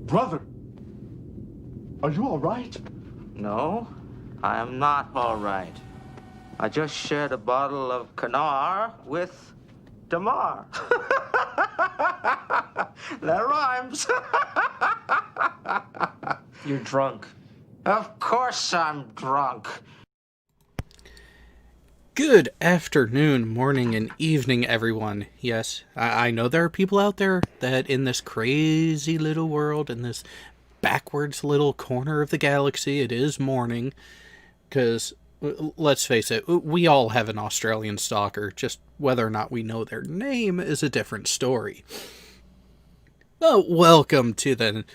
Brother, are you all right? No, I am not all right. I just shared a bottle of Kanar with Damar. That rhymes. You're drunk. Of course I'm drunk. Good afternoon, morning, and evening, everyone. Yes, I know there are people out there that in this crazy little world, in this backwards little corner of the galaxy, it is morning. Because, let's face it, we all have an Australian stalker, just whether or not we know their name is a different story. Well, welcome to the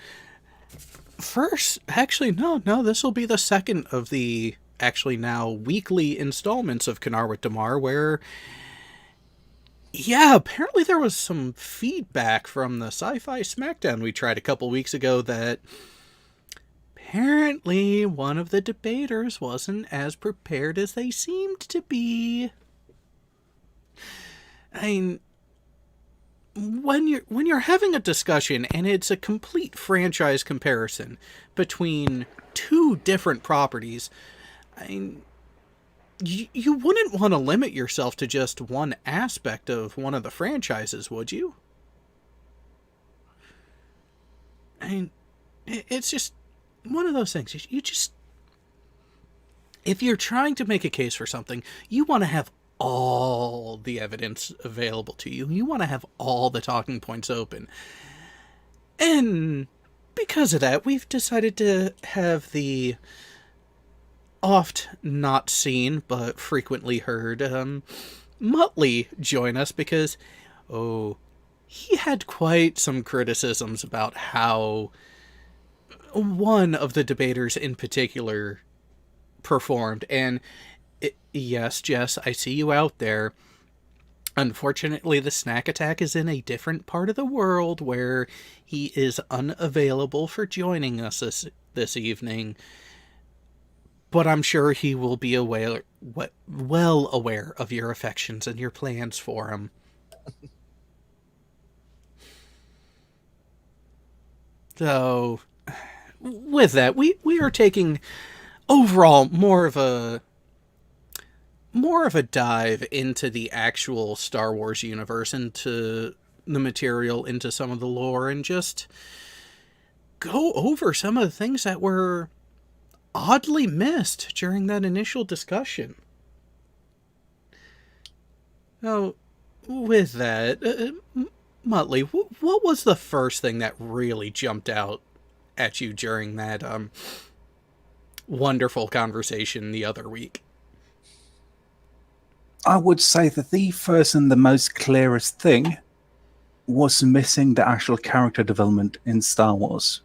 first, actually, no, this will be the second of the actually now weekly installments of Kanar with Damar, where, yeah, apparently there was some feedback from the Sci-Fi Smackdown we tried a couple weeks ago that apparently one of the debaters wasn't as prepared as they seemed to be. I mean, when you're having a discussion and it's a complete franchise comparison between two different properties, I mean, you wouldn't want to limit yourself to just one aspect of one of the franchises, would you? I mean, it's just one of those things. You just, if you're trying to make a case for something, you want to have all the evidence available to you. You want to have all the talking points open. And because of that, we've decided to have the oft not seen but frequently heard Muttley join us because, he had quite some criticisms about how one of the debaters in particular performed. And yes, Jess, I see you out there. Unfortunately, the snack attack is in a different part of the world where he is unavailable for joining us this evening. But I'm sure he will be well aware of your affections and your plans for him. So, with that, we are taking overall more of a dive into the actual Star Wars universe, into the material, into some of the lore, and just go over some of the things that were oddly missed during that initial discussion. Now, with that, Muttley, what was the first thing that really jumped out at you during that wonderful conversation the other week? I would say that the first and the most clearest thing was missing the actual character development in Star Wars.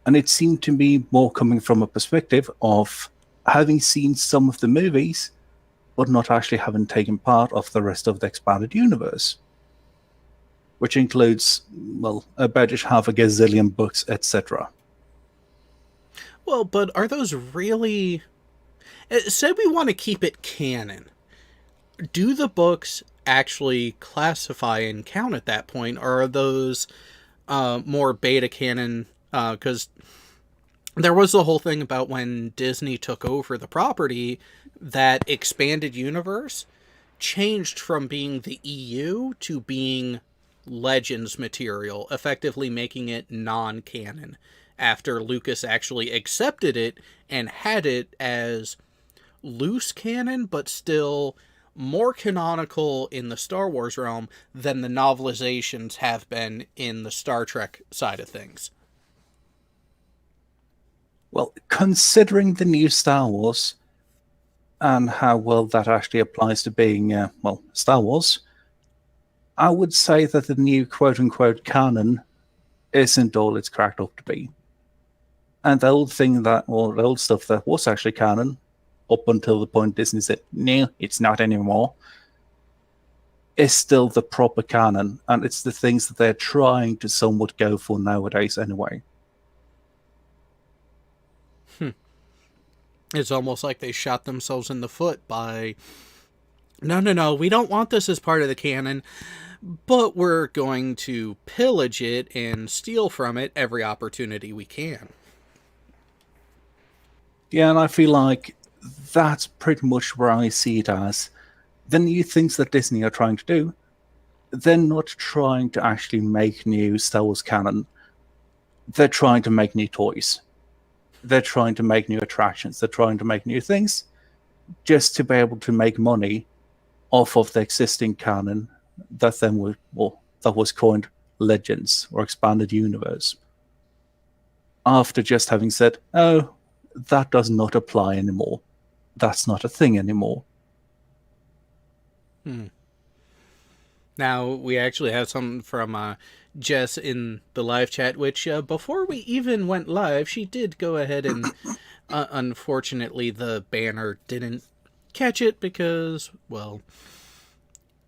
And it seemed to be more coming from a perspective of having seen some of the movies, but not actually having taken part of the rest of the expanded universe. Which includes, well, about half a gazillion books, etc. Well, but are those really... Say we want to keep it canon. Do the books actually classify and count at that point, or are those more beta canon? Because there was the whole thing about when Disney took over the property, that expanded universe changed from being the EU to being Legends material, effectively making it non-canon, after Lucas actually accepted it and had it as loose canon, but still more canonical in the Star Wars realm than the novelizations have been in the Star Trek side of things. Well, considering the new Star Wars and how well that actually applies to being, Star Wars, I would say that the new quote-unquote canon isn't all it's cracked up to be. And the old the old stuff that was actually canon, up until the point Disney said, no, it's not anymore, is still the proper canon, and it's the things that they're trying to somewhat go for nowadays anyway. It's almost like they shot themselves in the foot by, no, we don't want this as part of the canon, but we're going to pillage it and steal from it every opportunity we can. Yeah, and I feel like that's pretty much where I see it as. The new things that Disney are trying to do, they're not trying to actually make new Star Wars canon. They're trying to make new toys. They're trying to make new attractions. They're trying to make new things just to be able to make money off of the existing canon that then was, well, that was coined Legends or Expanded Universe. After just having said, oh, that does not apply anymore. That's not a thing anymore. Now, we actually have something from Jess in the live chat, which before we even went live, she did go ahead and unfortunately the banner didn't catch it because, well,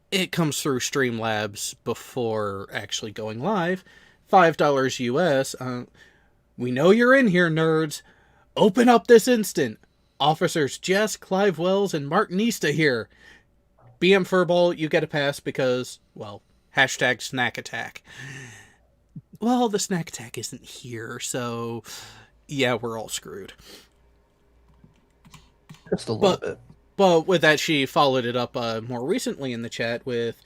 it comes through Streamlabs before actually going live. $5 US. We know you're in here, nerds. Open up this instant. Officers Jess, Clive Wells, and Martinista here. BM Furball, you get a pass because, well, hashtag snack attack. Well, the snack attack isn't here, so yeah, we're all screwed. Just a little bit. But with that, she followed it up more recently in the chat with,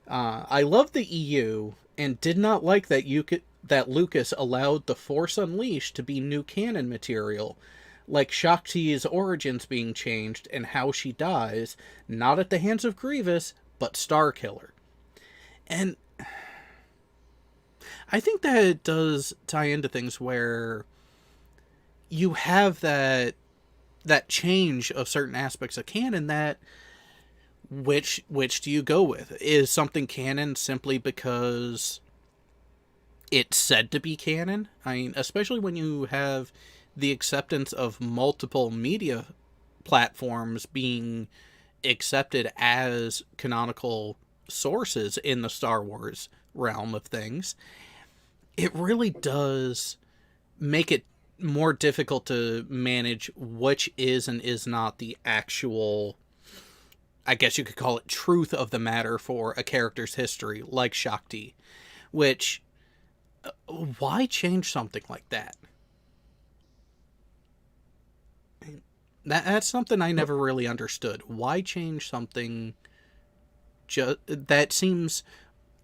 I love the EU and did not like that Lucas allowed The Force Unleashed to be new canon material, like Shakti's origins being changed and how she dies, not at the hands of Grievous, but Starkiller. And I think that it does tie into things where you have that change of certain aspects of canon that which do you go with? Is something canon simply because it's said to be canon? I mean, especially when you have the acceptance of multiple media platforms being accepted as canonical sources in the Star Wars realm of things, it really does make it more difficult to manage which is and is not the actual, I guess you could call it, truth of the matter for a character's history, like Shakti. Which, why change something like that? That's something I never really understood. Why change something that seems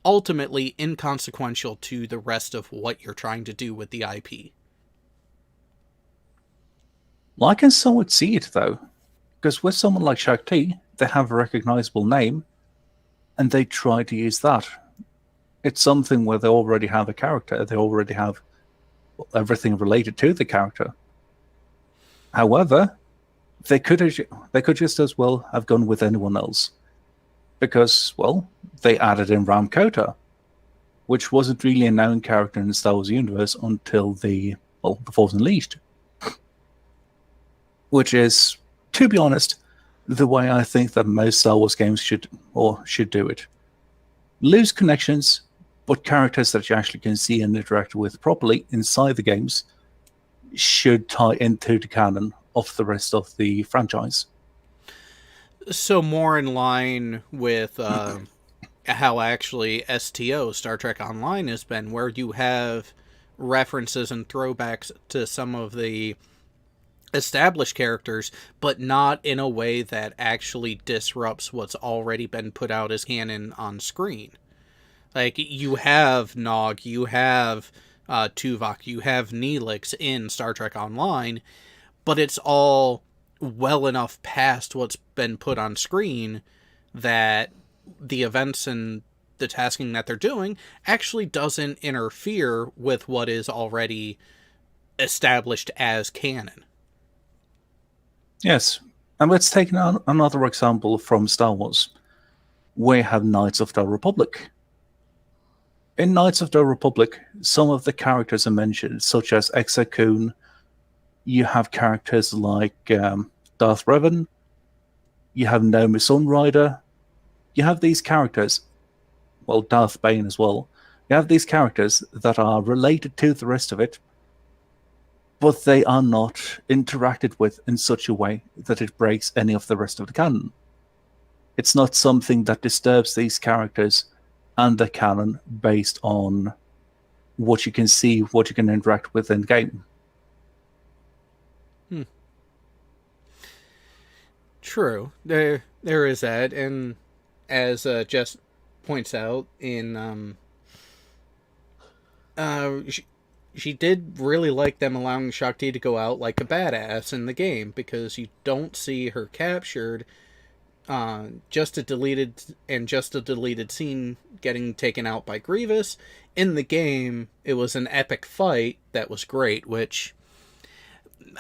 ultimately inconsequential to the rest of what you're trying to do with the IP? Well, I can somewhat see it, though, because with someone like Shakti, they have a recognizable name, and they try to use that. It's something where they already have a character, they already have everything related to the character. However, they could just as well have gone with anyone else, because, well, they added in Ram Kota, which wasn't really a known character in the Star Wars universe until the Force Unleashed. Which is, to be honest, the way I think that most Star Wars games should do it. Loose connections, but characters that you actually can see and interact with properly inside the games should tie into the canon of the rest of the franchise. So more in line with how actually STO, Star Trek Online, has been, where you have references and throwbacks to some of the established characters, but not in a way that actually disrupts what's already been put out as canon on screen. Like, you have Nog, you have Tuvok, you have Neelix in Star Trek Online, but it's all well enough past what's been put on screen that the events and the tasking that they're doing actually doesn't interfere with what is already established as canon. Yes, and let's take another example from Star Wars. We have Knights of the Republic. In Knights of the Republic, some of the characters are mentioned, such as Exar Kun. You have characters like Darth Revan. You have Naomi Sunrider. You have these characters, well, Darth Bane as well. You have these characters that are related to the rest of it, but they are not interacted with in such a way that it breaks any of the rest of the canon. It's not something that disturbs these characters and the canon based on what you can see, what you can interact with in game. True. There is that, and as Jess points out, in she did really like them allowing Shakti to go out like a badass in the game, because you don't see her captured. Just a deleted scene getting taken out by Grievous. In the game, it was an epic fight that was great, which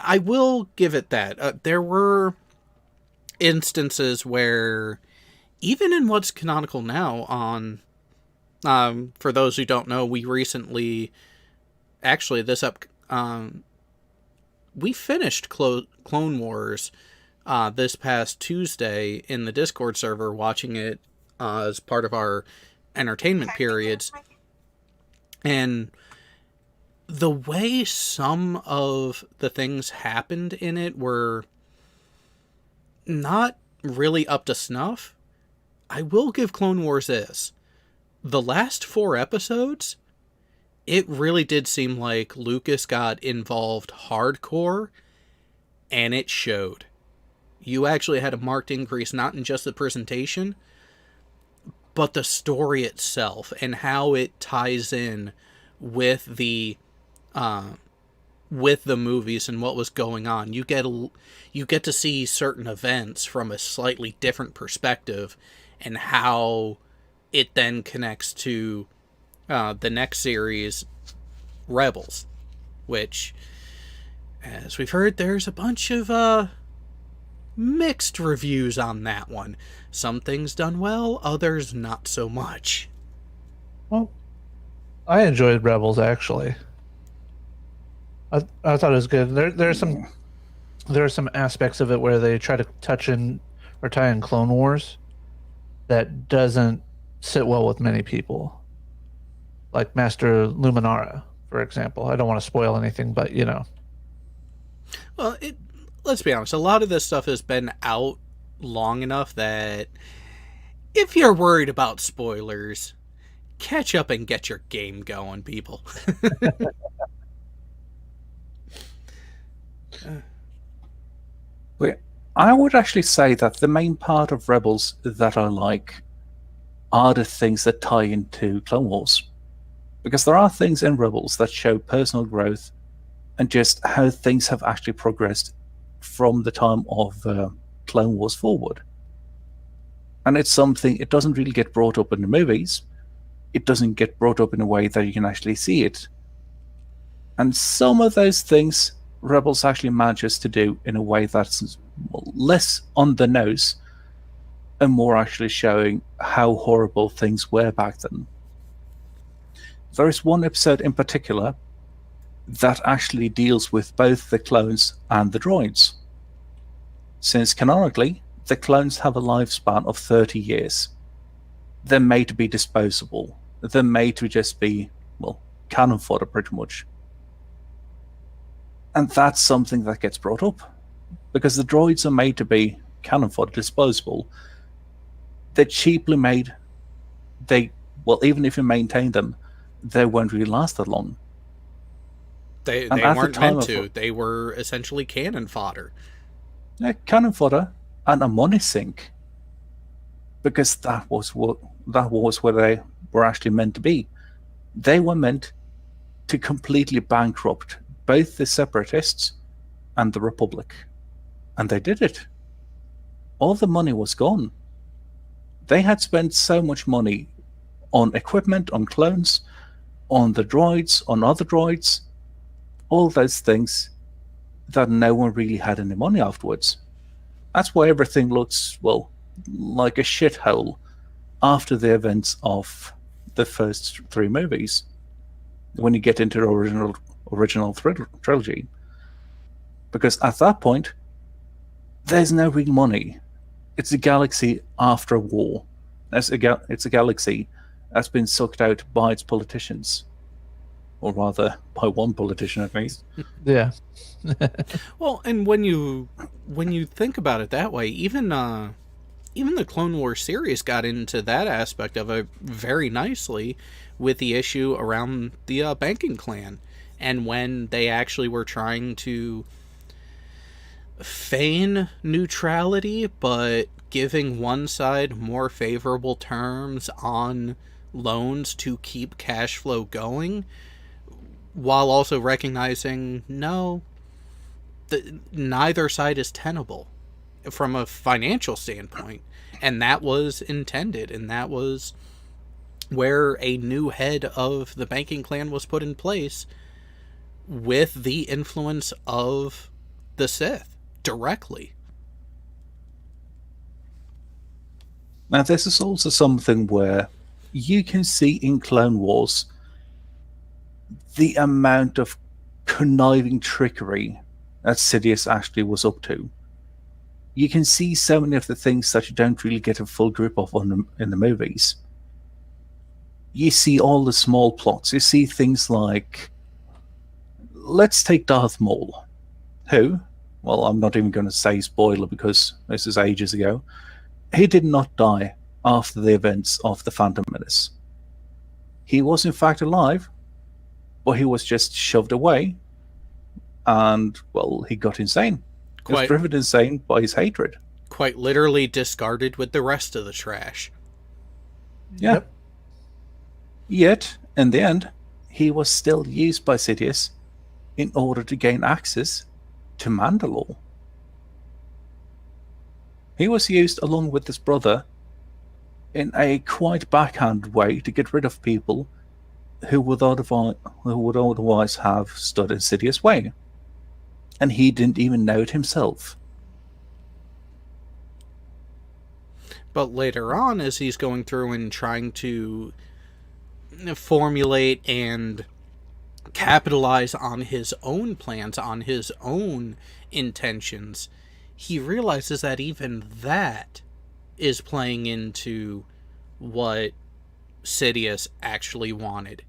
I will give it that. There were instances where, even in what's canonical now on, for those who don't know, we recently, actually we finished Clone Wars this past Tuesday in the Discord server, watching it as part of our entertainment periods. And the way some of the things happened in it were not really up to snuff. I will give Clone Wars this. The last 4 episodes, it really did seem like Lucas got involved hardcore, and it showed. You actually had a marked increase, not in just the presentation, but the story itself and how it ties in with the movies and what was going on. You get to see certain events from a slightly different perspective, and how it then connects to the next series, Rebels, which, as we've heard, there's a bunch of mixed reviews on that one. Some things done well, others not so much. Well, I enjoyed Rebels, actually. I thought it was good. There are some aspects of it where they try to touch in or tie in Clone Wars that doesn't sit well with many people. Like Master Luminara, for example. I don't want to spoil anything, but you know. Well, let's be honest, a lot of this stuff has been out long enough that if you're worried about spoilers, catch up and get your game going, people. I would actually say that the main part of Rebels that I like are the things that tie into Clone Wars. Because there are things in Rebels that show personal growth and just how things have actually progressed from the time of Clone Wars forward. And it's something, it doesn't really get brought up in the movies. It doesn't get brought up in a way that you can actually see it. And some of those things Rebels actually manages to do in a way that's less on the nose and more actually showing how horrible things were back then. There is one episode in particular that actually deals with both the clones and the droids. Since canonically, the clones have a lifespan of 30 years. They're made to be disposable. They're made to just be, well, cannon fodder pretty much. And that's something that gets brought up. Because the droids are made to be cannon fodder, disposable. They're cheaply made. Even if you maintain them, they won't really last that long. They weren't meant to. They were essentially cannon fodder. Yeah, cannon fodder and a money sink. Because that was where they were actually meant to be. They were meant to completely bankrupt both the Separatists and the Republic. And they did it. All the money was gone. They had spent so much money on equipment, on clones, on the droids, on other droids, all those things that no one really had any money afterwards. That's why everything looks, well, like a shithole after the events of the first 3 movies. When you get into the original trilogy. Because at that point, there's no real money. It's a galaxy after a war. It's a galaxy that's been sucked out by its politicians. Or rather, by one politician at least. Yeah. Well, and when you think about it that way, even even the Clone Wars series got into that aspect of it very nicely with the issue around the banking clan, and when they actually were trying to feign neutrality but giving one side more favorable terms on loans to keep cash flow going, while also recognizing neither side is tenable from a financial standpoint. And that was intended, and that was where a new head of the banking clan was put in place, with the influence of the Sith directly. Now, this is also something where you can see in Clone Wars the amount of conniving trickery that Sidious actually was up to. You can see so many of the things that you don't really get a full grip of in the movies. You see all the small plots. You see things like, let's take Darth Maul, who, well, I'm not even going to say spoiler because this is ages ago, he did not die after the events of the Phantom Menace. He was in fact alive, but he was just shoved away, and, well, he got insane. He was driven insane by his hatred. Quite literally discarded with the rest of the trash. Yeah. Yep. Yet, in the end, he was still used by Sidious in order to gain access to Mandalore. He was used along with his brother in a quite backhand way to get rid of people who would otherwise have stood in Sidious' way. And he didn't even know it himself. But later on, as he's going through and trying to formulate and capitalize on his own plans, on his own intentions, he realizes that even that is playing into what Sidious actually wanted.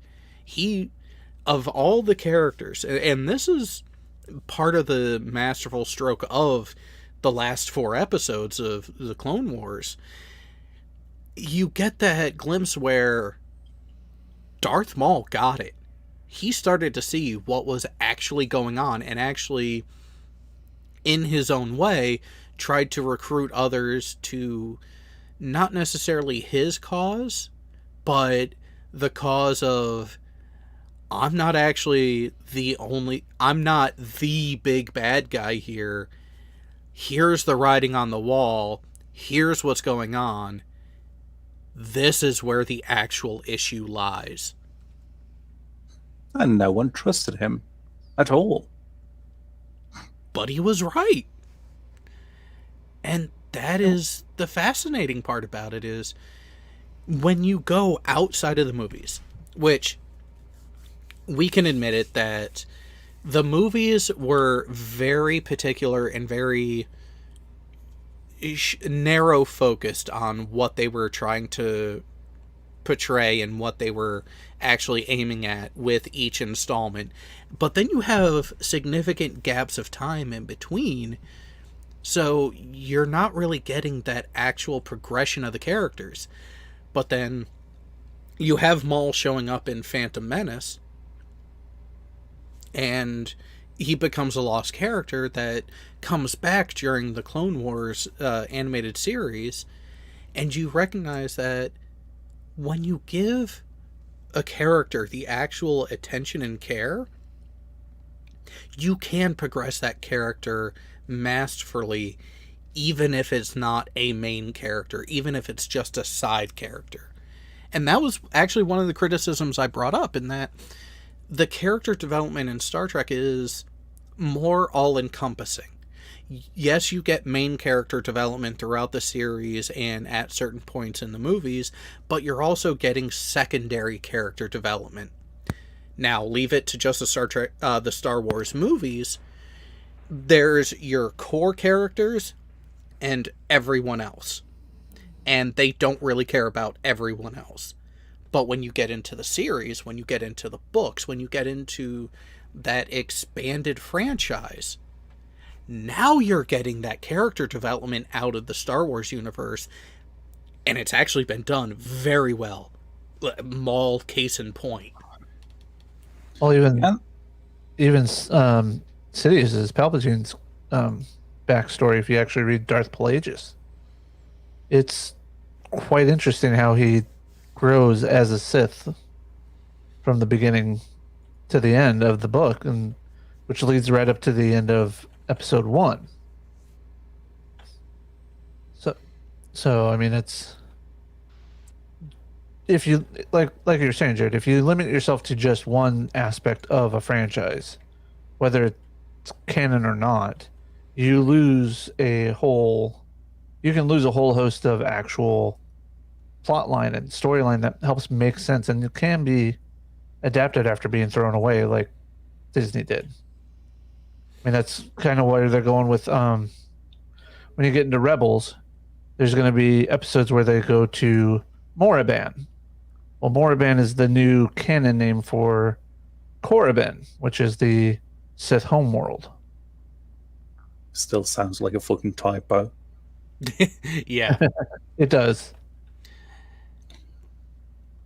He, of all the characters, and this is part of the masterful stroke of the last 4 episodes of the Clone Wars, you get that glimpse where Darth Maul got it. He started to see what was actually going on, and actually, in his own way, tried to recruit others to not necessarily his cause, but the cause of, I'm not the big bad guy here. Here's the writing on the wall. Here's what's going on. This is where the actual issue lies. And no one trusted him at all. But he was right. And that is the fascinating part about it, is when you go outside of the movies, which we can admit it, that the movies were very particular and very narrow focused on what they were trying to portray and what they were actually aiming at with each installment. But then you have significant gaps of time in between, so you're not really getting that actual progression of the characters. But then you have Maul showing up in Phantom Menace, and he becomes a lost character that comes back during the Clone Wars animated series, and you recognize that when you give a character the actual attention and care, you can progress that character masterfully, even if it's not a main character, even if it's just a side character. And that was actually one of the criticisms I brought up, in that the character development in Star Trek is more all-encompassing. Yes, you get main character development throughout the series and at certain points in the movies, but you're also getting secondary character development. Now, leave it to just the Star Wars movies. There's your core characters and everyone else. And they don't really care about everyone else. But when you get into the series, when you get into the books, when you get into that expanded franchise, Now you're getting that character development out of the Star Wars universe, and it's actually been done very well. Maul, case in point. Well, And even Sidious is Palpatine's backstory. If you actually read Darth Plagueis, it's quite interesting how he grows as a Sith from the beginning to the end of the book, and which leads right up to the end of Episode 1. So I mean, it's, if you like you're saying, Jared, if you limit yourself to just one aspect of a franchise, whether it's canon or not, you can lose a whole host of actual plot line and storyline that helps make sense, and it can be adapted after being thrown away like Disney did. I mean, that's kind of where they're going with when you get into Rebels, there's going to be episodes where they go to Moraban. Well, Moraban is the new canon name for Korriban, which is the Sith homeworld. still sounds like a fucking typo. Yeah. It does.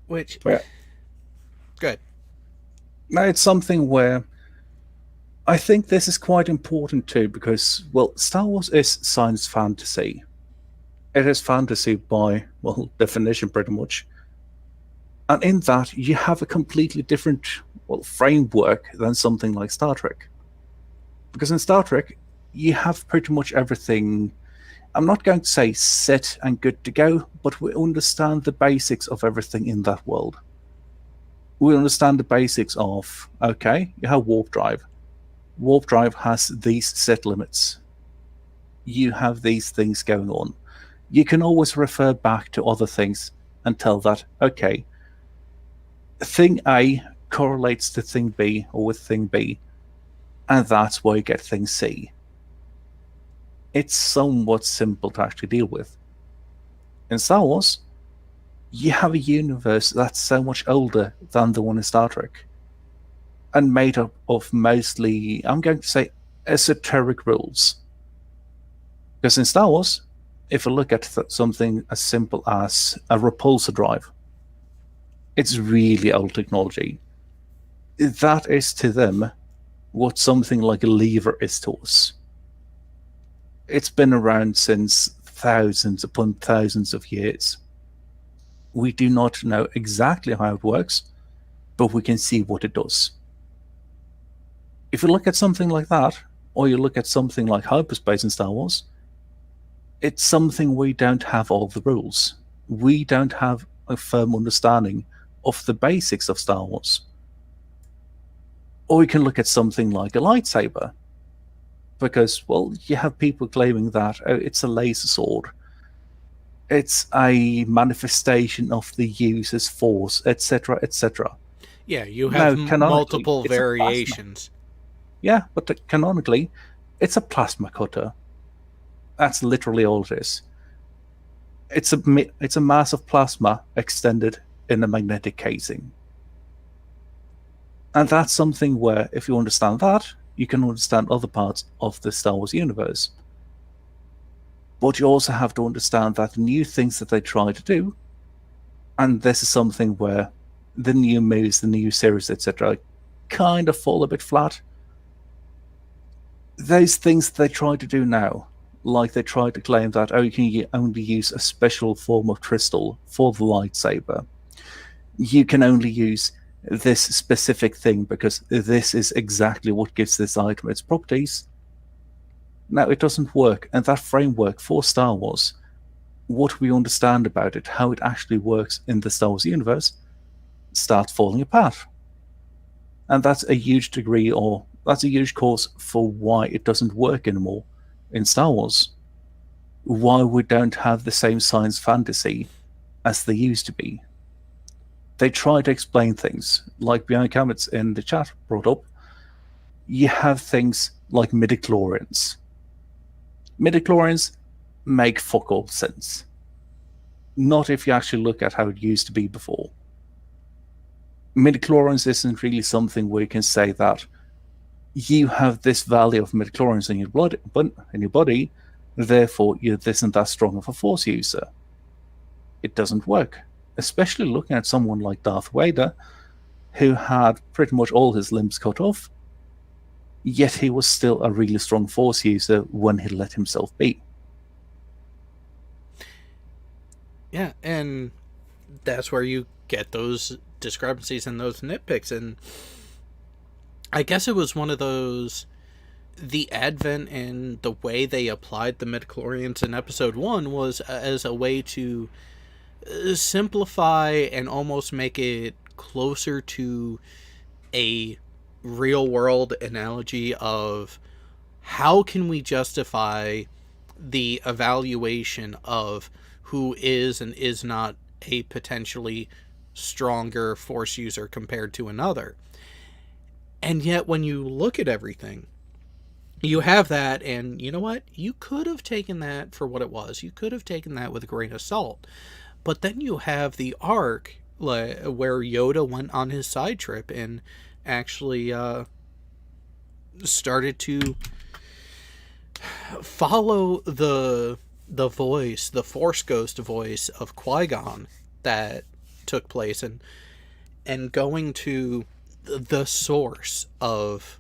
Which, Yeah. good. Now, it's something where I think this is quite important too, because, well, Star Wars is science fantasy. It is fantasy by, well, definition, pretty much. And in that, you have a completely different, well, framework than something like Star Trek. Because in Star Trek, you have pretty much everything, I'm not going to say set and good to go, but we understand the basics of everything in that world. We understand the basics of, okay, you have warp drive. Warp drive has these set limits. You have these things going on. You can always refer back to other things and tell that, okay, thing A correlates to thing B or with thing B, and that's why you get thing C. It's somewhat simple to actually deal with. In Star Wars, you have a universe that's so much older than the one in Star Trek, and made up of mostly, I'm going to say, esoteric rules. Because in Star Wars, if you look at something as simple as a repulsor drive, it's really old technology. That is to them what something like a lever is to us. It's been around since thousands upon thousands of years. We do not know exactly how it works, but we can see what it does. If you look at something like that, or you look at something like hyperspace in Star Wars, it's something we don't have all the rules. We don't have a firm understanding of the basics of Star Wars. Or you can look at something like a lightsaber, because, well, you have people claiming that it's a laser sword, it's a manifestation of the user's force, etc., etc. Yeah, you have Now, canonically, multiple it's a plasma. variations. Yeah, but canonically, it's a plasma cutter. That's literally all it is. It's a mass of plasma extended in a magnetic casing. And that's something where, if you understand that, you can understand other parts of the Star Wars universe. But you also have to understand that the new things that they try to do, and this is something where the new movies, the new series, etc., kind of fall a bit flat. Those things they try to do now, like they try to claim that, oh, you can only use a special form of crystal for the lightsaber. You can only use this specific thing because this is exactly what gives this item its properties. Now, it doesn't work, and that framework for Star Wars, what we understand about it, how it actually works in the Star Wars universe, starts falling apart. And that's a huge degree, or that's a huge cause for why it doesn't work anymore in Star Wars. Why we don't have the same science fantasy as they used to be. They try to explain things, like Beyond Kamets in the chat brought up. You have things like midichlorians. Midichlorians make fuck all sense. Not if you actually look at how it used to be before. Midichlorians isn't really something where you can say that you have this value of midichlorians in your blood, in your body, therefore you're this and that strong of a Force user. It doesn't work. Especially looking at someone like Darth Vader, who had pretty much all his limbs cut off, yet he was still a really strong Force user when he let himself be. Yeah, and that's where you get those discrepancies and those nitpicks. And I guess it was one of those, the advent and the way they applied the midichlorians in episode 1 was as a way to simplify and almost make it closer to a real world analogy of how can we justify the evaluation of who is and is not a potentially stronger Force user compared to another. And yet when you look at everything, you have that, and you know what? You could have taken that for what it was. You could have taken that with a grain of salt. But then you have the arc where Yoda went on his side trip and actually started to follow the voice, the Force Ghost voice of Qui-Gon that took place, and going to the source of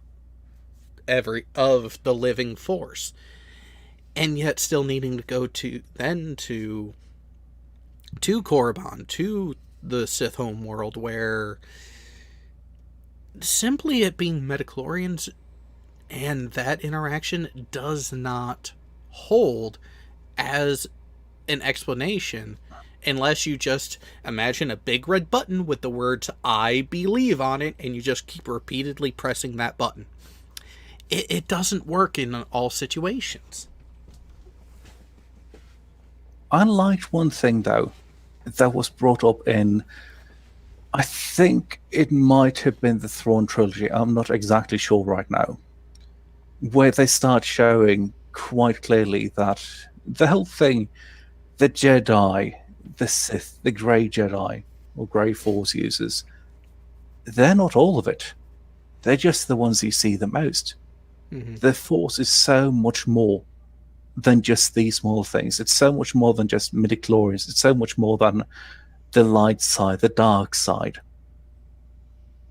the living Force, and yet still needing to go to Korriban, to the Sith home world, where simply it being midichlorians and that interaction does not hold as an explanation unless you just imagine a big red button with the words "I believe" on it, and you just keep repeatedly pressing that button. It doesn't work in all situations. I liked one thing, though, that was brought up in, I think it might have been the Thrawn trilogy, I'm not exactly sure right now, where they start showing quite clearly that the whole thing, the Jedi, the Sith, the Grey Jedi, or Grey Force users, they're not all of it. They're just the ones you see the most. Mm-hmm. The Force is so much more than just these small things. It's so much more than just midichlorians. It's so much more than the light side, the dark side.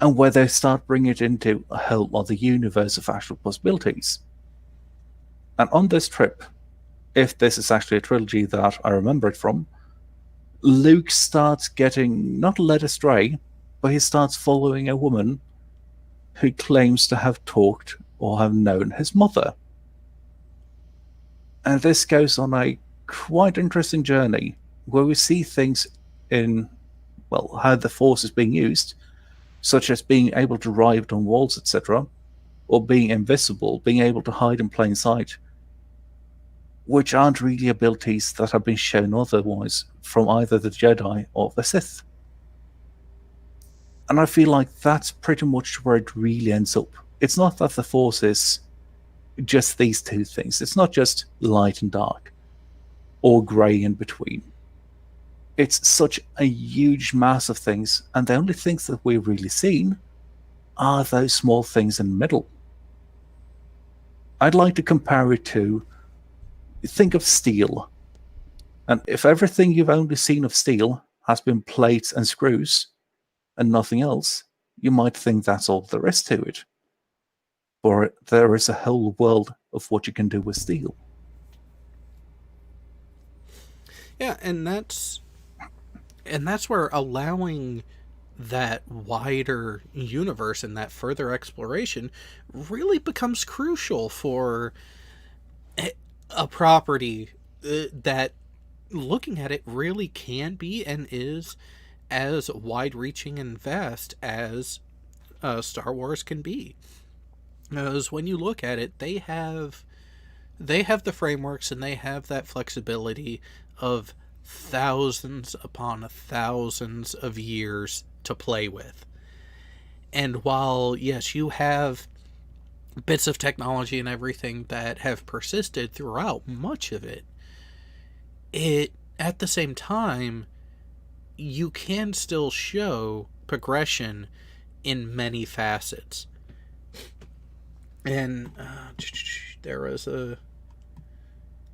And where they start bringing it into a whole other universe of actual possibilities. And on this trip, if this is actually a trilogy that I remember it from, Luke starts getting not led astray, but he starts following a woman who claims to have talked or have known his mother. And this goes on a quite interesting journey where we see things in, well, how the Force is being used, such as being able to ride on walls, etc., or being invisible, being able to hide in plain sight, which aren't really abilities that have been shown otherwise from either the Jedi or the Sith. And I feel like that's pretty much where it really ends up. It's not that the Force is just these two things. It's not just light and dark, or grey in between. It's such a huge mass of things, and the only things that we've really seen are those small things in the middle. I'd like to compare it to, think of steel. And if everything you've only seen of steel has been plates and screws, and nothing else, you might think that's all there is to it. Or there is a whole world of what you can do with steel. Yeah, and that's where allowing that wider universe and that further exploration really becomes crucial for a property that, looking at it, really can be and is as wide-reaching and vast as Star Wars can be. Because when you look at it, they have the frameworks and they have that flexibility of thousands upon thousands of years to play with. And while, yes, you have bits of technology and everything that have persisted throughout much of it, at the same time, you can still show progression in many facets. And there was a...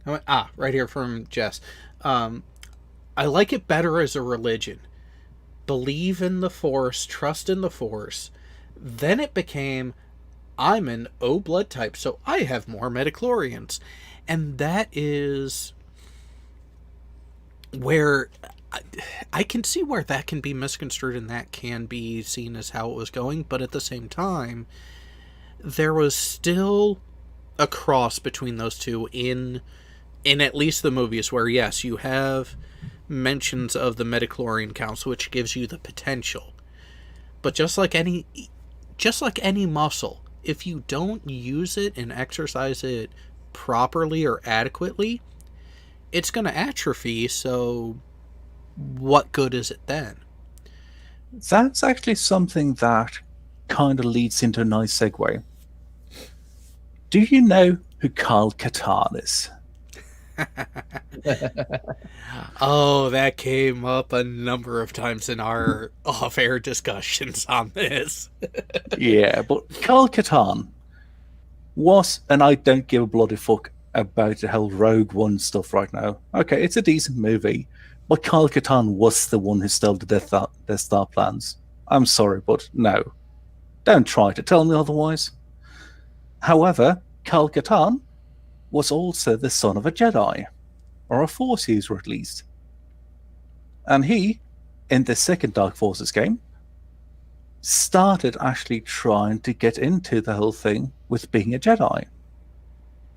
right here from Jess. I like it better as a religion. Believe in the Force, trust in the Force. Then it became, I'm an O blood type, so I have more midichlorians. And that is where I can see where that can be misconstrued and that can be seen as how it was going. But at the same time, there was still a cross between those two in at least the movies, where yes, you have mentions of the midichlorian counts, which gives you the potential. But just like any muscle, if you don't use it and exercise it properly or adequately, it's going to atrophy. So what good is it then? That's actually something that kind of leads into a nice segue. Do you know who Karl Katar is? Oh, that came up a number of times in our off-air discussions on this. Yeah, but Karl Katar was, and I don't give a bloody fuck about the whole Rogue One stuff right now. Okay, it's a decent movie, but Karl Katar was the one who stole the Death Star plans. I'm sorry, but no. Don't try to tell me otherwise. However, Karl Katar was also the son of a Jedi, or a Force user at least. And he, in the second Dark Forces game, started actually trying to get into the whole thing with being a Jedi,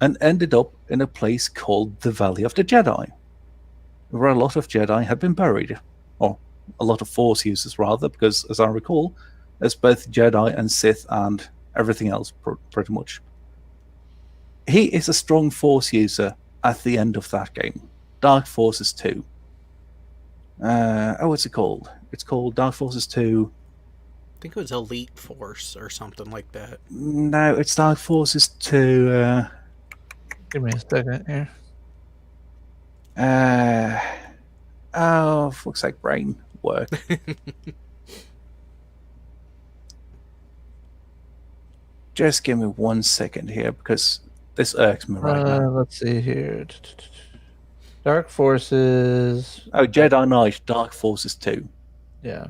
and ended up in a place called the Valley of the Jedi, where a lot of Jedi had been buried, or a lot of Force users rather, because as I recall, there's both Jedi and Sith and everything else pretty much. He is a strong Force user at the end of that game, Dark Forces 2. What's it called? It's called Dark Forces 2. I think it was Elite Force or something like that. No, it's Dark Forces 2. Give me a second here. Oh, fuck's sake, brain work. Just give me 1 second here, because this irks me right now. Let's see here. Dark Forces. Oh, Jedi Knight, Dark Forces 2. Yeah.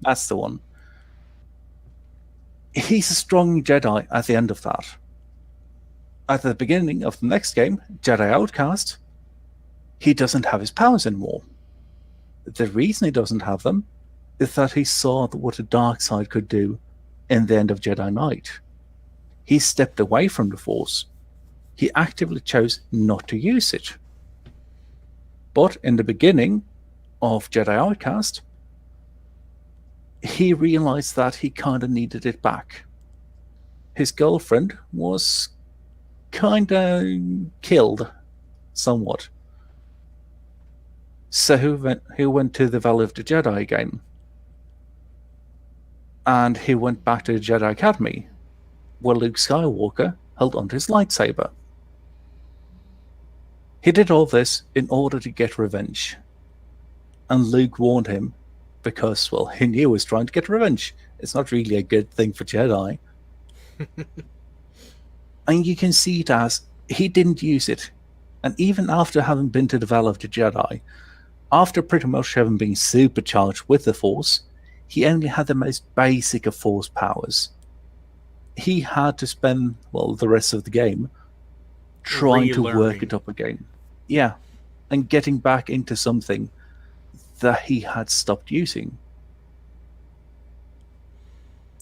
That's the one. He's a strong Jedi at the end of that. At the beginning of the next game, Jedi Outcast, he doesn't have his powers anymore. The reason he doesn't have them is that he saw what the dark side could do in the end of Jedi Knight. He stepped away from the Force. He actively chose not to use it. But in the beginning of Jedi Outcast, he realized that he kind of needed it back. His girlfriend was kind of killed somewhat. So he went to the Valley of the Jedi again. And he went back to the Jedi Academy, where Luke Skywalker held onto his lightsaber. He did all this in order to get revenge. And Luke warned him, because, well, he knew he was trying to get revenge. It's not really a good thing for Jedi. And you can see it as he didn't use it. And even after having been to the Valley of the Jedi, after pretty much having been supercharged with the Force, he only had the most basic of Force powers. He had to spend, well, the rest of the game trying to work it up again. Yeah, and getting back into something that he had stopped using.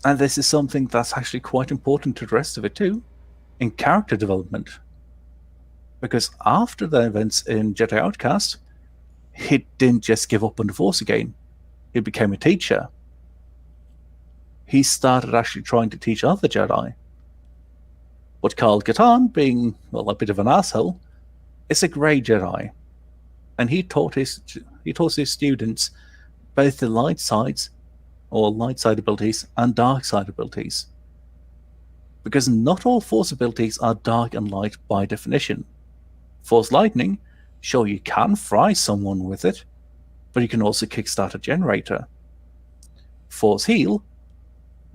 And this is something that's actually quite important to the rest of it too, in character development. Because after the events in Jedi Outcast, he didn't just give up on the Force again. He became a teacher. He started actually trying to teach other Jedi. But Karl Katar, being, well, a bit of an asshole, is a grey Jedi. And he taught his students both the light sides, or light side abilities, and dark side abilities. Because not all Force abilities are dark and light by definition. Force Lightning, sure, you can fry someone with it, but you can also kickstart a generator. Force Heal,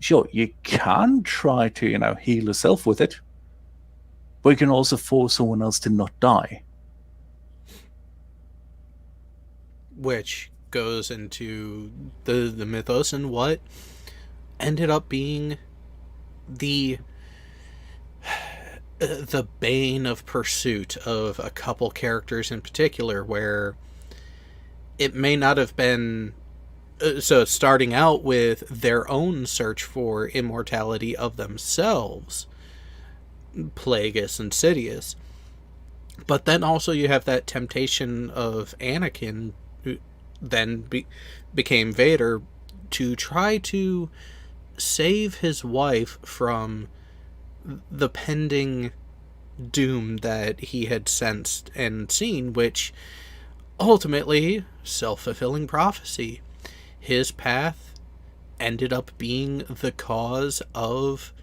sure, you can try to, heal yourself with it, but you can also force someone else to not die. Which goes into the mythos and what ended up being the bane of pursuit of a couple characters in particular, where it may not have been so starting out with their own search for immortality of themselves, Plagueis and Sidious, but then also you have that temptation of Anakin, who then became Vader, to try to save his wife from the pending doom that he had sensed and seen, which ultimately, self-fulfilling prophecy. His path ended up being the cause of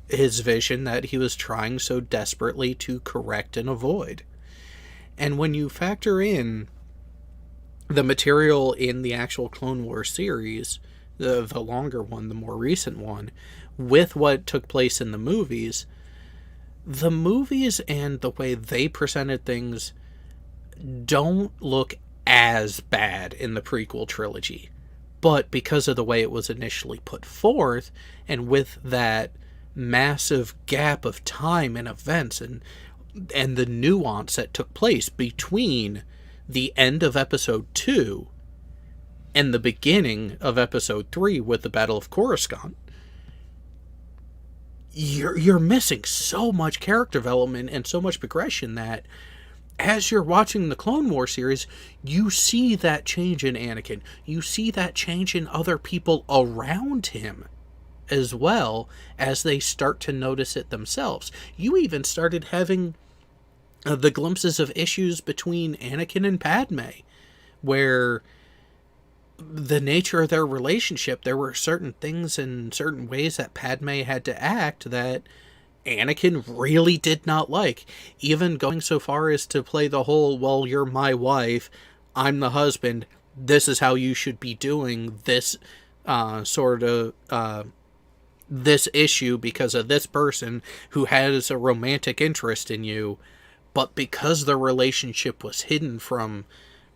his vision that he was trying so desperately to correct and avoid. And when you factor in the material in the actual Clone Wars series, the longer one, the more recent one, with what took place in the movies and the way they presented things don't look as bad in the prequel trilogy. But because of the way it was initially put forth, and with that massive gap of time and events and the nuance that took place between the end of episode 2 and the beginning of episode 3 with the Battle of Coruscant, you're missing so much character development and so much progression that as you're watching the Clone Wars series, you see that change in Anakin. You see that change in other people around him as well, as they start to notice it themselves. You even started having the glimpses of issues between Anakin and Padme, where the nature of their relationship, there were certain things and certain ways that Padme had to act that Anakin really did not like, even going so far as to play the whole, well, you're my wife, I'm the husband, this is how you should be doing this this issue because of this person who has a romantic interest in you. But because the relationship was hidden from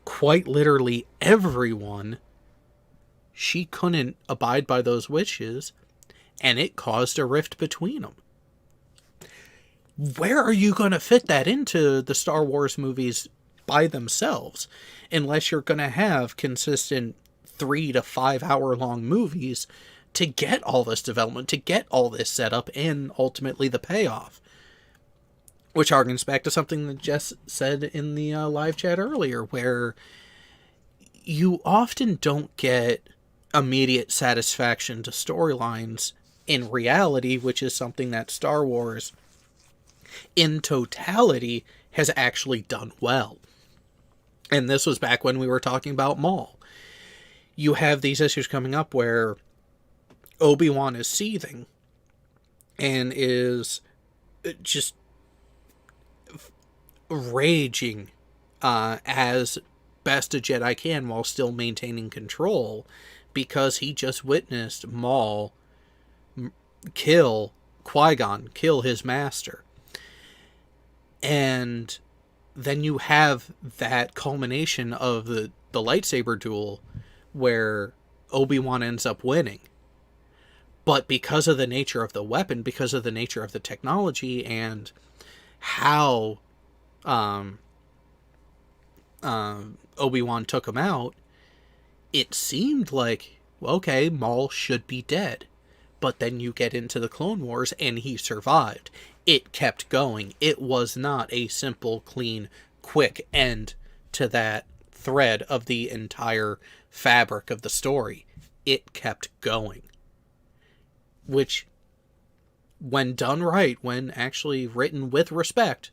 quite literally everyone, she couldn't abide by those wishes, and it caused a rift between them. Where are you going to fit that into the Star Wars movies by themselves, unless you're going to have consistent 3 to 5 hour long movies to get all this development, to get all this setup, and ultimately the payoff? Which harkens back to something that Jess said in the live chat earlier, where you often don't get immediate satisfaction to storylines in reality, which is something that Star Wars in totality has actually done well. And this was back when we were talking about Maul. You have these issues coming up where Obi-Wan is seething and is just raging as best a Jedi can while still maintaining control, because he just witnessed Maul kill Qui-Gon, kill his master. And then you have that culmination of the lightsaber duel where Obi-Wan ends up winning. But because of the nature of the weapon, because of the nature of the technology, and how Obi-Wan took him out, it seemed like, okay, Maul should be dead. But then you get into the Clone Wars and he survived. It kept going. It was not a simple, clean, quick end to that thread of the entire fabric of the story. It kept going. Which, when done right, when actually written with respect,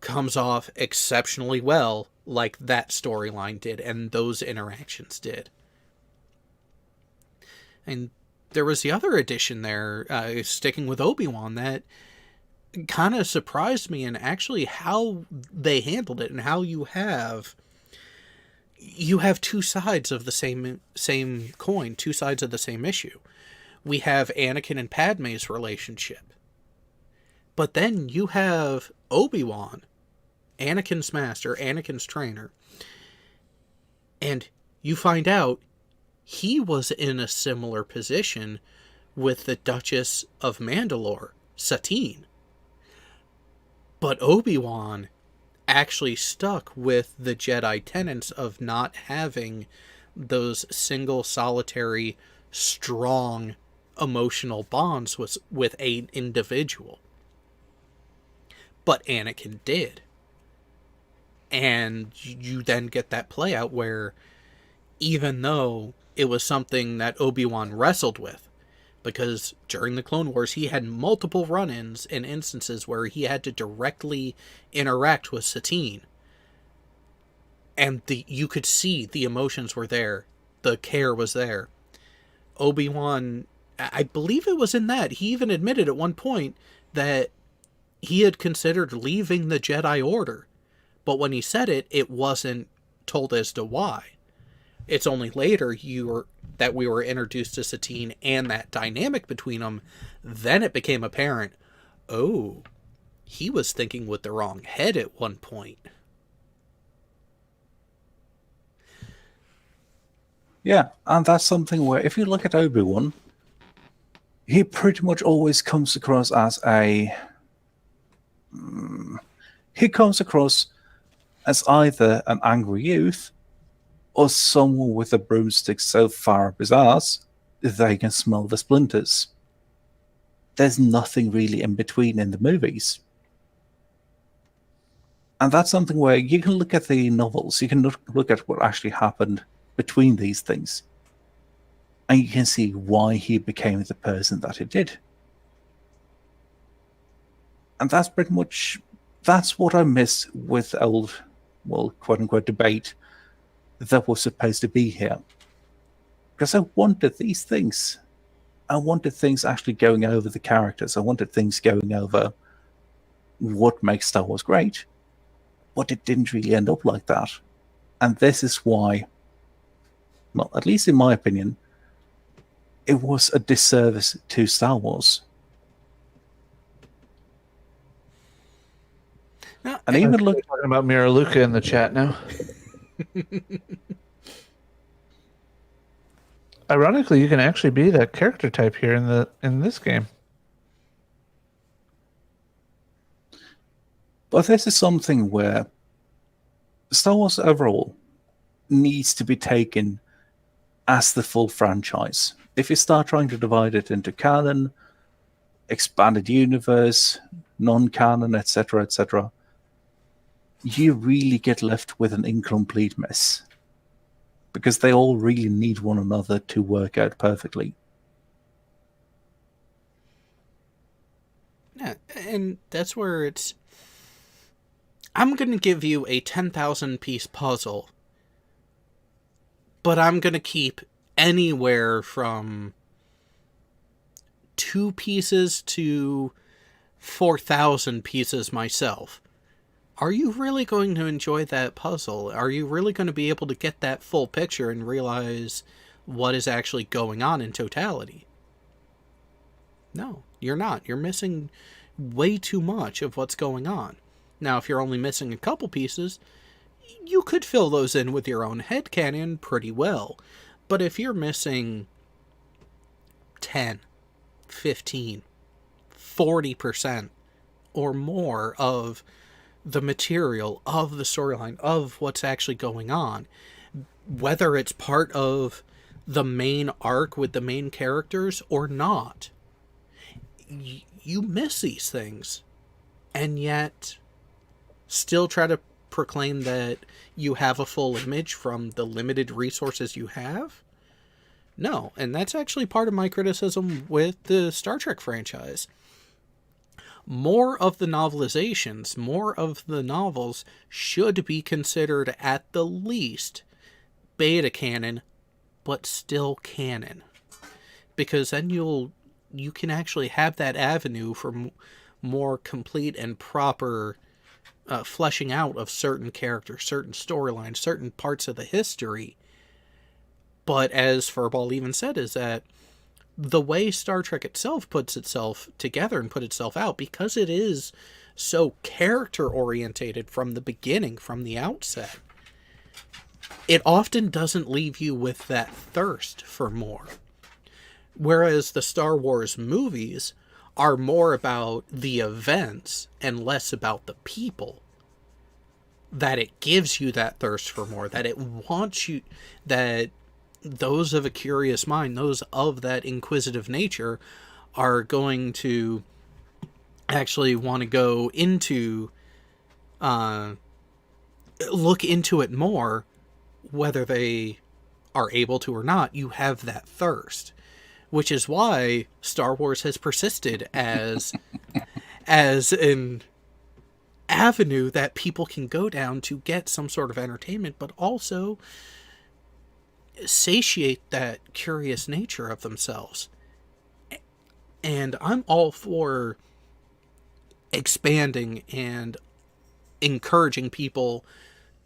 comes off exceptionally well, like that storyline did and those interactions did. And there was the other addition there, sticking with Obi-Wan, that kind of surprised me, and actually how they handled it, and how you have two sides of the same coin, two sides of the same issue, we have Anakin and Padme's relationship. But then you have Obi-Wan, Anakin's master, Anakin's trainer, and you find out he was in a similar position with the Duchess of Mandalore, Satine. But Obi-Wan actually stuck with the Jedi tenets of not having those single, solitary, strong emotional bonds with an individual. But Anakin did. And you then get that play out where, even though it was something that Obi-Wan wrestled with, because during the Clone Wars he had multiple run-ins and instances where he had to directly interact with Satine, and you could see the emotions were there, the care was there. Obi-Wan, I believe it was in that, he even admitted at one point that he had considered leaving the Jedi Order, but when he said it, it wasn't told as to why. It's only later that we were introduced to Satine and that dynamic between them, then it became apparent, oh, he was thinking with the wrong head at one point. Yeah, and that's something where if you look at Obi-Wan, he pretty much always comes across as either an angry youth or someone with a broomstick so far up his ass they can smell the splinters. There's nothing really in between in the movies. And that's something where you can look at the novels, you can look at what actually happened between these things, and you can see why he became the person that he did. And that's pretty much, that's what I miss with old, well, quote-unquote debate that was supposed to be here. Because I wanted these things. I wanted things actually going over the characters. I wanted things going over what makes Star Wars great. But it didn't really end up like that. And this is why, well, at least in my opinion, it was a disservice to Star Wars. And even talking about Mira Luca in the chat now. Ironically, you can actually be that character type here in this game. But this is something where Star Wars overall needs to be taken as the full franchise. If you start trying to divide it into canon, expanded universe, non-canon, etc., etc., you really get left with an incomplete mess. Because they all really need one another to work out perfectly. Yeah, and that's where it's... I'm going to give you a 10,000 piece puzzle, but I'm going to keep anywhere from 2 pieces to 4,000 pieces myself. Are you really going to enjoy that puzzle? Are you really going to be able to get that full picture and realize what is actually going on in totality? No, you're not. You're missing way too much of what's going on. Now, if you're only missing a couple pieces, you could fill those in with your own headcanon pretty well. But if you're missing 10, 15, 40% or more of the material, of the storyline, of what's actually going on, whether it's part of the main arc with the main characters or not, you miss these things. And yet still try to proclaim that you have a full image from the limited resources you have? No, and that's actually part of my criticism with the Star Trek franchise. More of the novelizations, more of the novels should be considered at the least beta canon, but still canon. Because then you can actually have that avenue for more complete and proper fleshing out of certain characters, certain storylines, certain parts of the history. But as Furball even said, is that the way Star Trek itself puts itself together and put itself out, because it is so character orientated from the beginning, from the outset, it often doesn't leave you with that thirst for more. Whereas the Star Wars movies are more about the events and less about the people, that it gives you that thirst for more, that it wants you, that those of a curious mind, those of that inquisitive nature, are going to actually want to go into, look into it more, whether they are able to or not. You have that thirst, which is why Star Wars has persisted as an avenue that people can go down to get some sort of entertainment, but also satiate that curious nature of themselves. And I'm all for expanding and encouraging people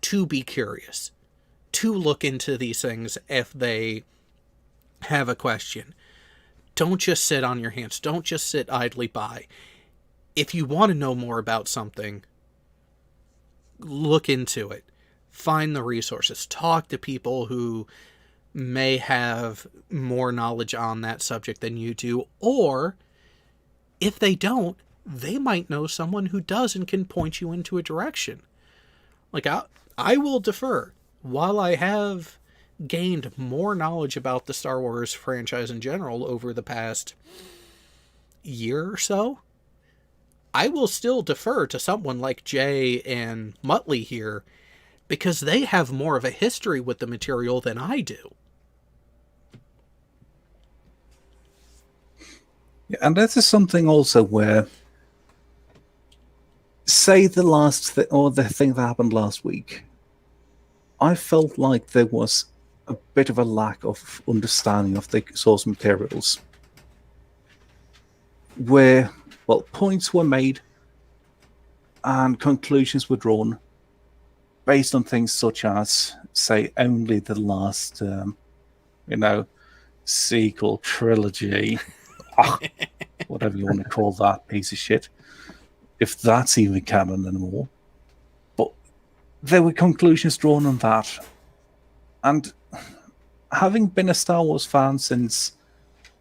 to be curious, to look into these things if they have a question. Don't just sit on your hands. Don't just sit idly by. If you want to know more about something, look into it. Find the resources. Talk to people who may have more knowledge on that subject than you do. Or, if they don't, they might know someone who does and can point you into a direction. Like, I will defer. While I have gained more knowledge about the Star Wars franchise in general over the past year or so, I will still defer to someone like Jay and Muttley here, because they have more of a history with the material than I do. Yeah, and this is something also where, say the last or the thing that happened last week, I felt like there was a bit of a lack of understanding of the source materials, where, well, points were made and conclusions were drawn based on things such as, say, only the last, sequel, trilogy, whatever you want to call that piece of shit, if that's even canon anymore. But there were conclusions drawn on that. And having been a Star Wars fan since,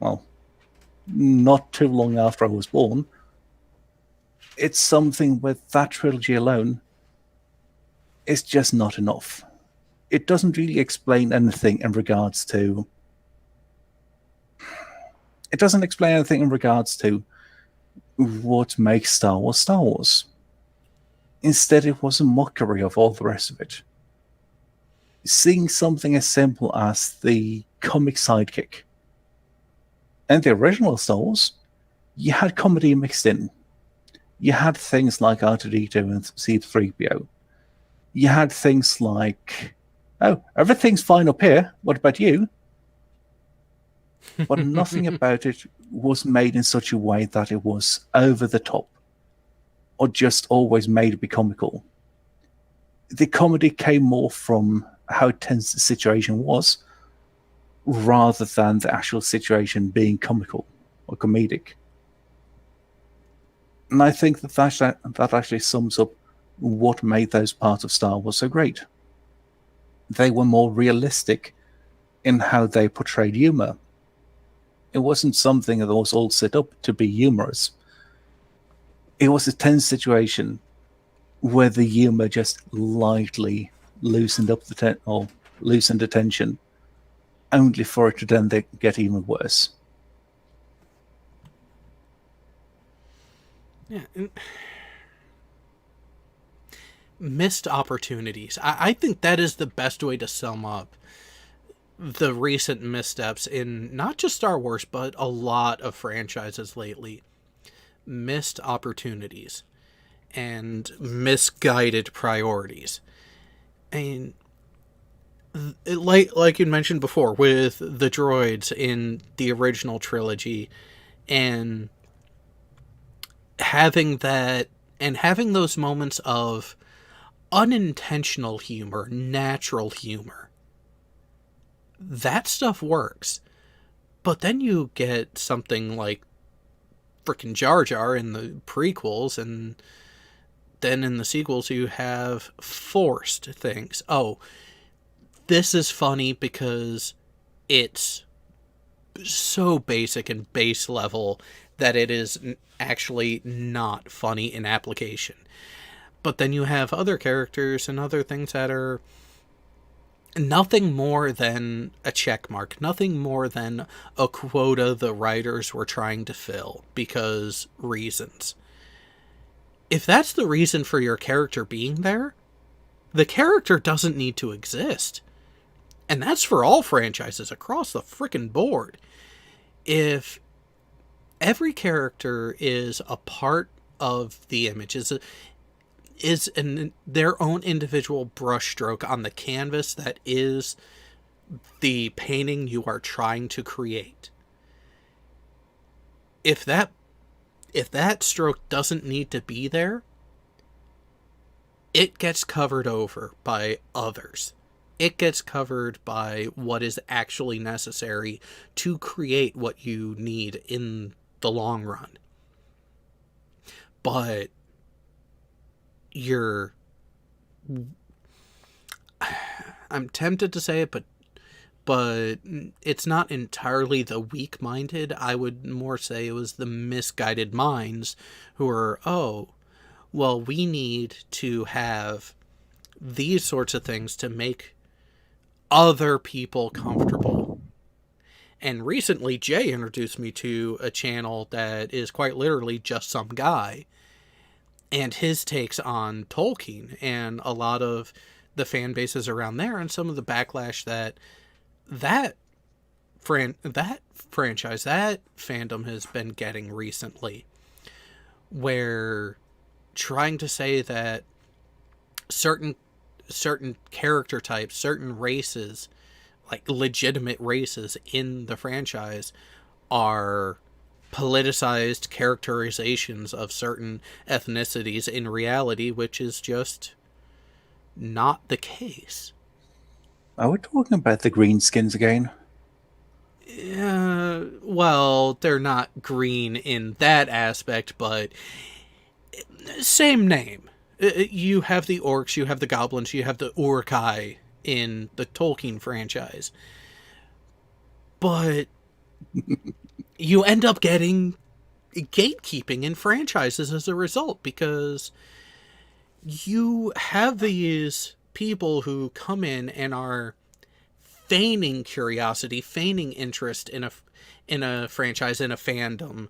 well, not too long after I was born, it's something with that trilogy alone is just not enough. It doesn't really explain anything in regards to... It doesn't explain anything in regards to what makes Star Wars Star Wars. Instead, it was a mockery of all the rest of it. Seeing something as simple as the comic sidekick. In the original Star Wars, you had comedy mixed in. You had things like R2-D2 and C-3PO. You had things like, oh, everything's fine up here, what about you? But nothing about it was made in such a way that it was over the top, or just always made to be comical. The comedy came more from how tense the situation was, rather than the actual situation being comical or comedic. And I think that actually sums up what made those parts of Star Wars so great. They were more realistic in how they portrayed humor. It wasn't something that was all set up to be humorous. It was a tense situation where the humor just lightly loosened up loosened the tension, only for it to then get even worse. Yeah. Missed opportunities. I think that is the best way to sum up the recent missteps in not just Star Wars, but a lot of franchises lately. Missed opportunities and misguided priorities. And like you mentioned before, with the droids in the original trilogy, and having those moments of unintentional humor, natural humor. That stuff works. But then you get something like frickin' Jar Jar in the prequels, and then in the sequels you have forced things. Oh, this is funny because it's so basic and base level that it is actually not funny in application. But then you have other characters and other things that are nothing more than a check mark, nothing more than a quota the writers were trying to fill because reasons. If that's the reason for your character being there, the character doesn't need to exist. And that's for all franchises across the frickin' board. If every character is a part of the image, is their own individual brushstroke on the canvas that is the painting you are trying to create. If that stroke doesn't need to be there, it gets covered over by others. It gets covered by what is actually necessary to create what you need in the long run. But I'm tempted to say it, but it's not entirely the weak-minded. I would more say it was the misguided minds who are, oh, well, we need to have these sorts of things to make other people comfortable. And recently, Jay introduced me to a channel that is quite literally just some guy, and his takes on Tolkien and a lot of the fan bases around there, and some of the backlash that franchise, that fandom has been getting recently, where trying to say that certain character types, certain races, like legitimate races in the franchise, are politicized characterizations of certain ethnicities in reality, which is just not the case. Are we talking about the greenskins again? Well, they're not green in that aspect, but same name. You have the orcs, you have the goblins, you have the Uruk-hai in the Tolkien franchise. But you end up getting gatekeeping in franchises as a result, because you have these people who come in and are feigning curiosity, feigning interest in a franchise, in a fandom,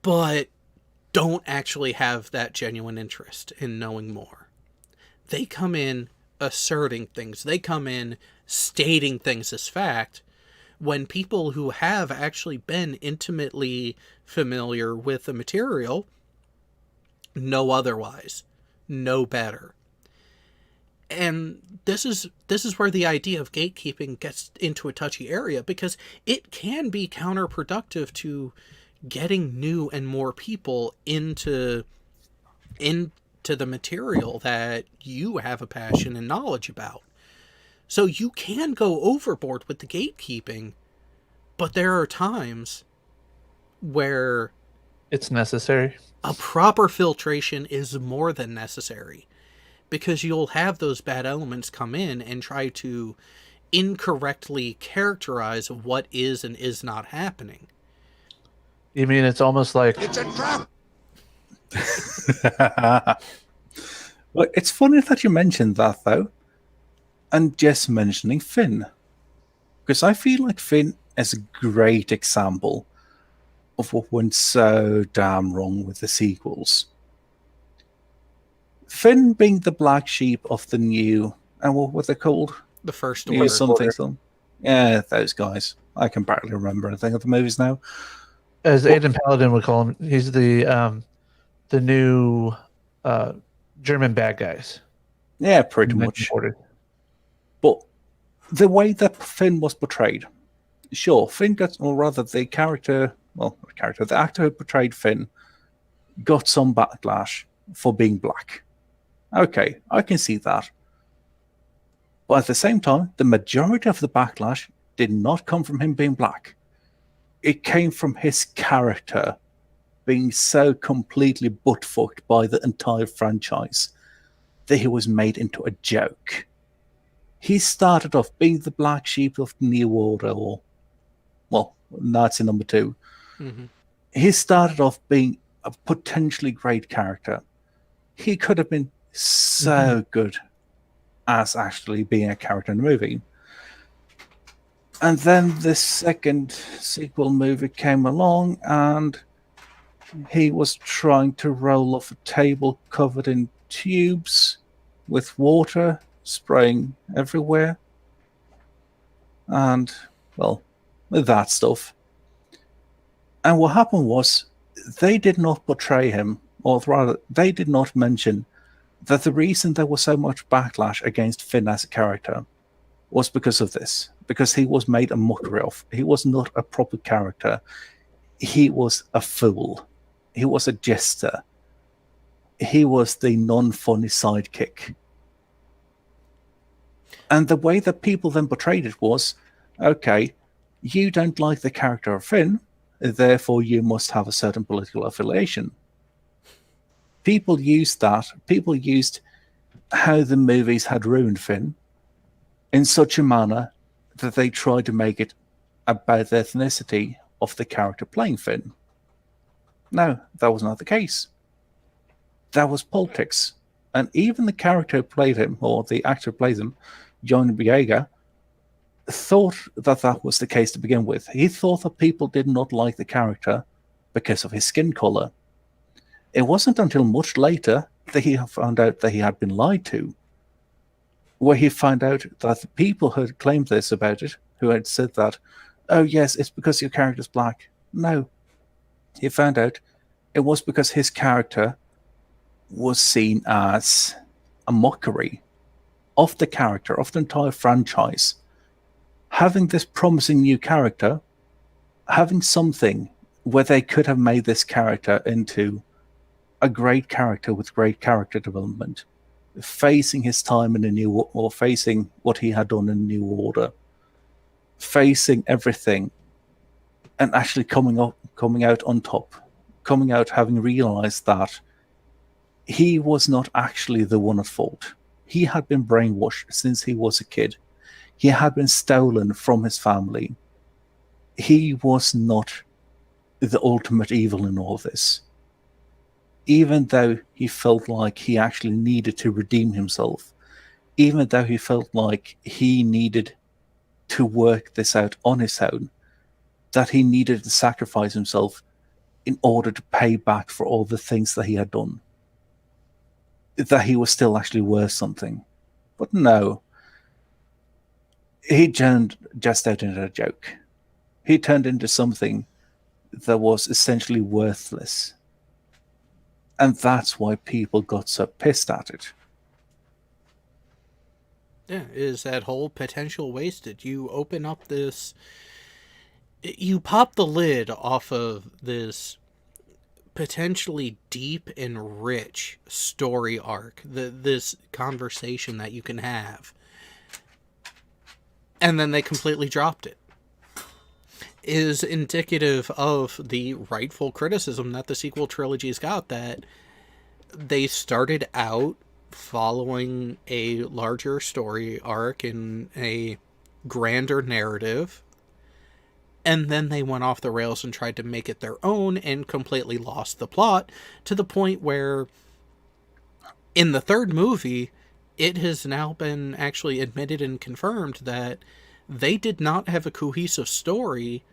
but don't actually have that genuine interest in knowing more. They come in asserting things. They come in stating things as fact, when people who have actually been intimately familiar with the material know otherwise, know better. And this is where the idea of gatekeeping gets into a touchy area, because it can be counterproductive to getting new and more people into the material that you have a passion and knowledge about. So you can go overboard with the gatekeeping, but there are times where It's necessary. a proper filtration is more than necessary, because you'll have those bad elements come in and try to incorrectly characterize what is and is not happening. You mean it's almost like It's a trap! Well, it's funny that you mentioned that, though, and just mentioning Finn, because I feel like Finn is a great example of what went so damn wrong with the sequels. Finn being the black sheep of the new, and what were they called? The First New Order. something. Yeah, those guys. I can barely remember anything of the movies now. as Aiden Paladin would call him, he's the new German bad guys. Yeah, pretty much. But the way that Finn was portrayed, sure, Finn got, or rather the actor who portrayed Finn got some backlash for being black. Okay, I can see that. But at the same time, the majority of the backlash did not come from him being black. It came from his character being so completely butt-fucked by the entire franchise that he was made into a joke. He started off being the black sheep of the New Order, or, well, Nazi number 2. Mm-hmm. He started off being a potentially great character. He could have been so good as actually being a character in the movie. And then the second sequel movie came along, and he was trying to roll off a table covered in tubes with water spraying everywhere. And, well, with that stuff. And what happened was, they did not portray him, or rather, they did not mention that the reason there was so much backlash against Finn as a character was because of this. Because he was made a mockery of. He was not a proper character. He was a fool. He was a jester. He was the non-funny sidekick. And the way that people then portrayed it was, okay, you don't like the character of Finn, therefore you must have a certain political affiliation. People used that. People used how the movies had ruined Finn in such a manner that they tried to make it about the ethnicity of the character playing Finn. No, that was not the case. That was politics. And even the character who played him, or the actor who plays him, John Boyega, thought that that was the case to begin with. He thought that people did not like the character because of his skin color. It wasn't until much later that he found out that he had been lied to, where he found out that the people who had claimed this about it, who had said that, oh yes, it's because your character's black. No. He found out it was because his character was seen as a mockery of the character, of the entire franchise. Having this promising new character, having something where they could have made this character into a great character with great character development, facing his time in the new, or facing what he had done in the New Order, facing everything, and actually coming out on top, coming out having realized that he was not actually the one at fault. He had been brainwashed since he was a kid. He had been stolen from his family. He was not the ultimate evil in all this. Even though he felt like he actually needed to redeem himself, even though he felt like he needed to work this out on his own, that he needed to sacrifice himself in order to pay back for all the things that he had done, that he was still actually worth something. But no, he turned just out into a joke. He turned into something that was essentially worthless. And that's why people got so pissed at it. Yeah, is that whole potential wasted? You open up this... You pop the lid off of this potentially deep and rich story arc, this conversation that you can have, and then they completely dropped it. Is indicative of the rightful criticism that the sequel trilogy's got, that they started out following a larger story arc and a grander narrative, and then they went off the rails and tried to make it their own and completely lost the plot, to the point where in the third movie, it has now been actually admitted and confirmed that they did not have a cohesive story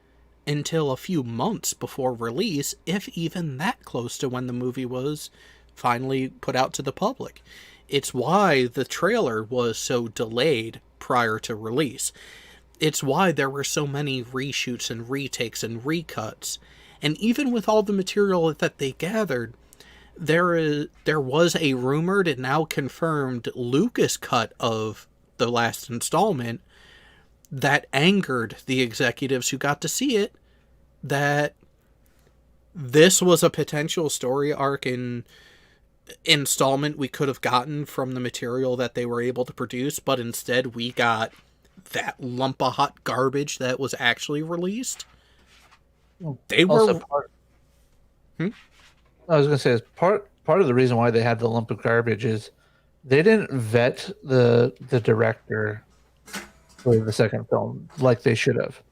until a few months before release, if even that close to when the movie was finally put out to the public. It's why the trailer was so delayed prior to release. It's why there were so many reshoots and retakes and recuts. And even with all the material that they gathered, there was a rumored and now confirmed Lucas cut of the last installment that angered the executives who got to see it, that this was a potential story arc and installment we could have gotten from the material that they were able to produce, but instead we got that lump of hot garbage that was actually released. Well, They also were. I was gonna say, part of the reason why they had the lump of garbage is they didn't vet the director for the second film like they should have.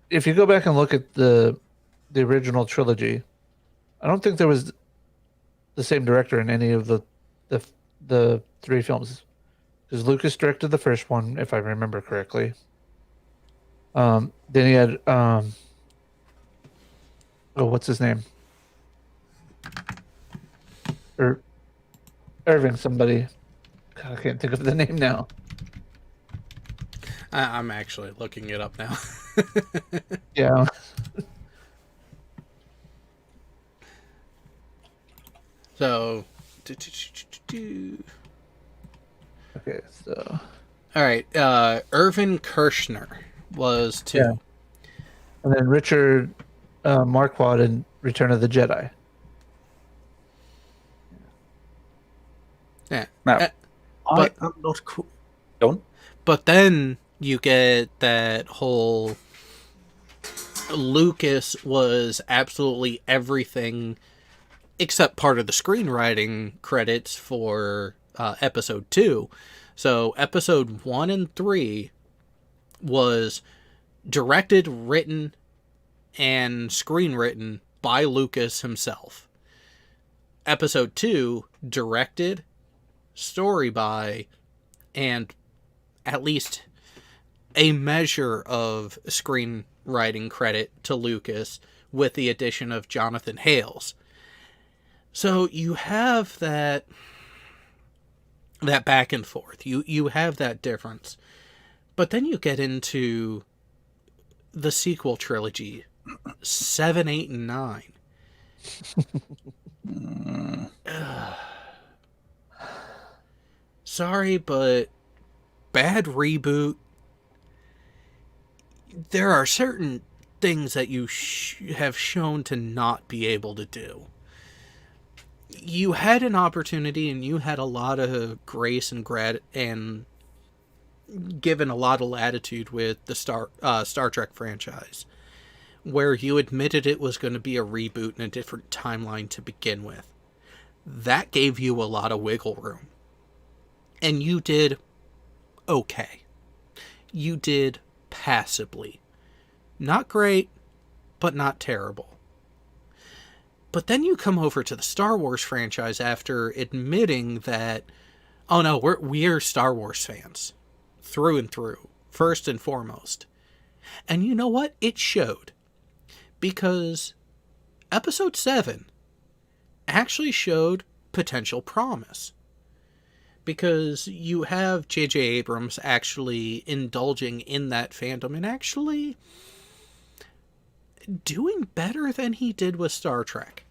If you go back and look at the original trilogy, I don't think there was the same director in any of the three films. Because Lucas directed the first one, if I remember correctly. Then he had what's his name? Irving somebody. God, I can't think of the name now. I'm actually looking it up now. Yeah. So. Okay, so. All right. Irvin Kershner was 2. Yeah. And then Richard Marquardt in Return of the Jedi. Yeah. Now, but- I'm not cool. Don't. But then you get that whole Lucas was absolutely everything except part of the screenwriting credits for episode 2. So episode 1 and 3 was directed, written, and screenwritten by Lucas himself. Episode 2, directed, story by, and at least a measure of screenwriting credit to Lucas with the addition of Jonathan Hales. So you have that back and forth. You have that difference. But then you get into the sequel trilogy, 7, 8, and 9. Sorry, but bad reboot. There are certain things that you have shown to not be able to do. You had an opportunity and you had a lot of grace and and given a lot of latitude with the Star Trek franchise, where you admitted it was going to be a reboot in a different timeline to begin with. That gave you a lot of wiggle room. And you did okay. You did passably. Not great, but not terrible. But then you come over to the Star Wars franchise after admitting that, oh no, we're Star Wars fans. Through and through. First and foremost. And you know what? It showed. Because Episode 7 actually showed potential promise. Because you have J.J. Abrams actually indulging in that fandom and actually doing better than he did with Star Trek.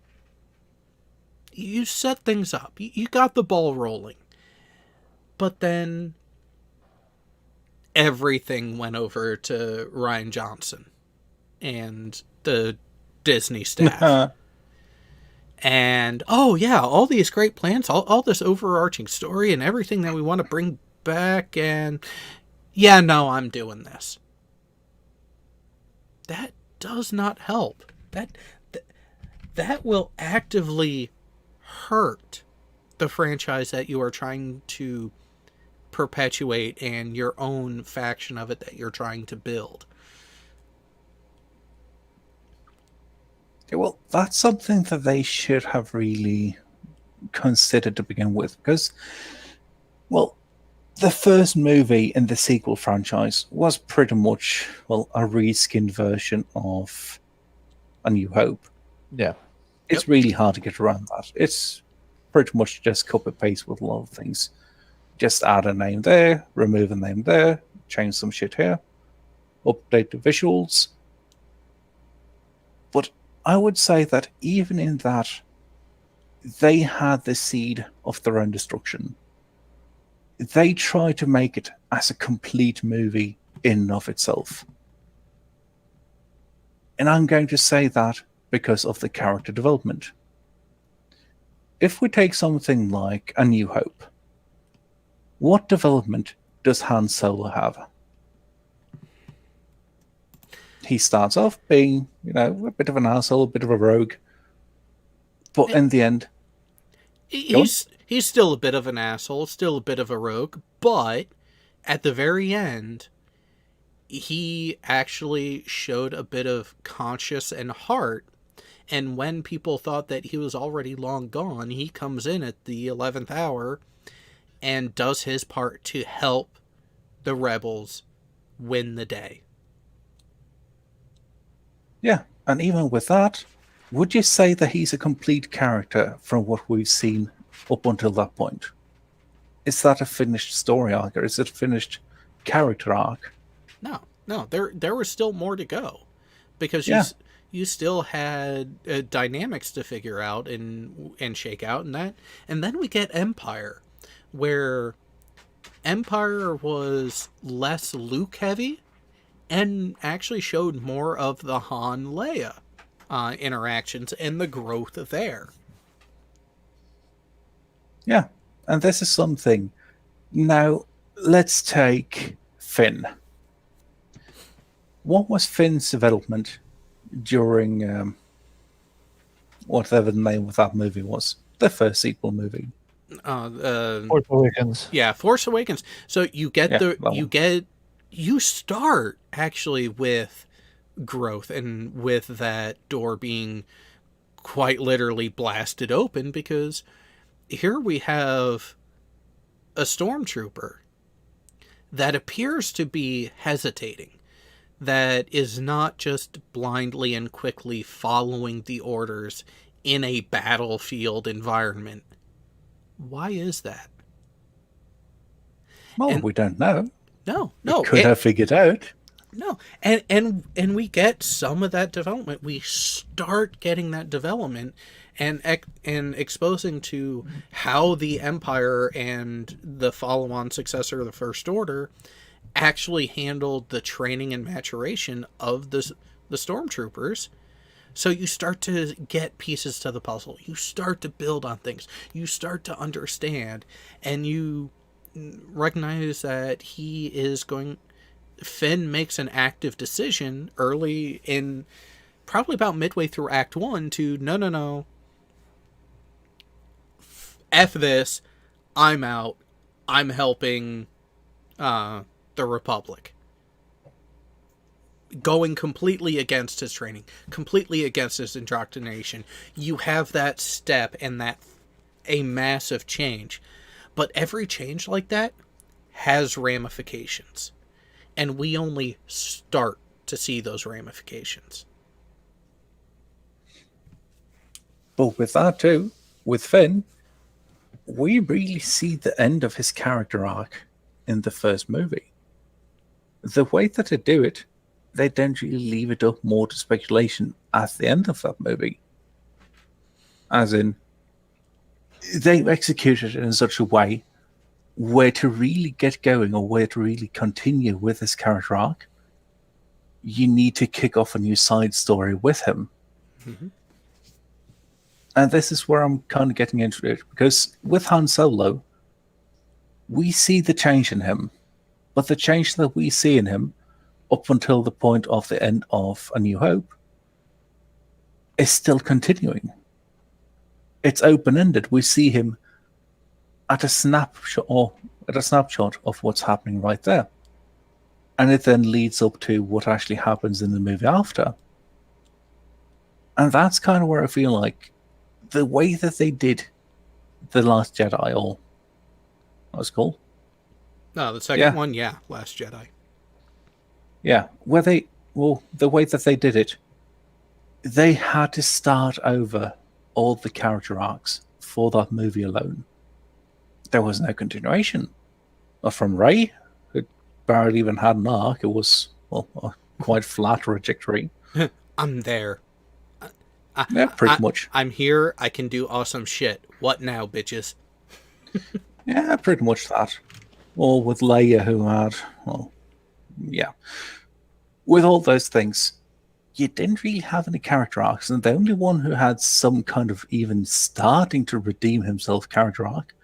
You set things up. You got the ball rolling. But then everything went over to Rian Johnson and the Disney staff. And, oh yeah, all these great plans, all this overarching story and everything that we want to bring back, and yeah, no, I'm doing this. That does not help. That will actively hurt the franchise that you are trying to perpetuate and your own faction of it that you're trying to build. Okay, well, that's something that they should have really considered to begin with, because, well, the first movie in the sequel franchise was pretty much, well, a reskinned version of A New Hope. Yeah. It's really hard to get around that. It's pretty much just copy paste with a lot of things. Just add a name there, remove a name there, change some shit here, update the visuals. But I would say that even in that, they had the seed of their own destruction. They tried to make it as a complete movie in and of itself. And I'm going to say that because of the character development. If we take something like A New Hope, what development does Han Solo have? he starts off being, a bit of an asshole, a bit of a rogue. But in the end, he's still a bit of an asshole, still a bit of a rogue, but at the very end, he actually showed a bit of conscience and heart. And when people thought that he was already long gone, he comes in at the 11th hour and does his part to help the rebels win the day. yeah. And even with that, would you say that he's a complete character from what we've seen up until that point? Is that a finished story arc, or is it a finished character arc? No, there was still more to go, because you still had dynamics to figure out and shake out, and then we get Empire, where Empire was less Luke heavy and actually showed more of the Han Leia interactions and the growth there. Yeah, and this is something. Now, let's take Finn. What was Finn's development during whatever the name of that movie was? The first sequel movie. Force Awakens. Yeah, Force Awakens. So you get Yeah, you start actually with growth, and with that door being quite literally blasted open, because here we have a stormtrooper that appears to be hesitating, that is not just blindly and quickly following the orders in a battlefield environment. Why is that? Well, we don't know. No. We could have figured out. No, and we get some of that development. We start getting that development and exposing to how the Empire and the follow-on successor of the First Order actually handled the training and maturation of the stormtroopers. So you start to get pieces to the puzzle. You start to build on things. You start to understand, and you recognize that Finn makes an active decision early in, probably about midway through Act 1, to no. F this. I'm out. I'm helping the Republic. Going completely against his training, completely against his indoctrination. You have that step and that a massive change. But every change like that has ramifications. And we only start to see those ramifications. But with that too, with Finn, we really see the end of his character arc in the first movie. The way that they do it, they don't really leave it up more to speculation at the end of that movie. As in, they execute it in such a way where to really get going, or where to really continue with this character arc, you need to kick off a new side story with him. Mm-hmm. And this is where I'm kind of getting into it, because with Han Solo, we see the change in him, but the change that we see in him up until the point of the end of A New Hope is still continuing. It's open-ended. We see him at a snapshot of what's happening right there. And it then leads up to what actually happens in the movie after. And that's kind of where I feel like the way that they did The Last Jedi, or that was cool. No, the second one, Last Jedi. Yeah, the way that they did it, they had to start over all the character arcs for that movie alone. There was no continuation. From Rey, who barely even had an arc. It was, a quite flat trajectory. I'm there. Pretty much. I'm here. I can do awesome shit. What now, bitches? Yeah, pretty much that. Or with Leia, who had, with all those things, you didn't really have any character arcs, and the only one who had some kind of even starting to redeem himself character arc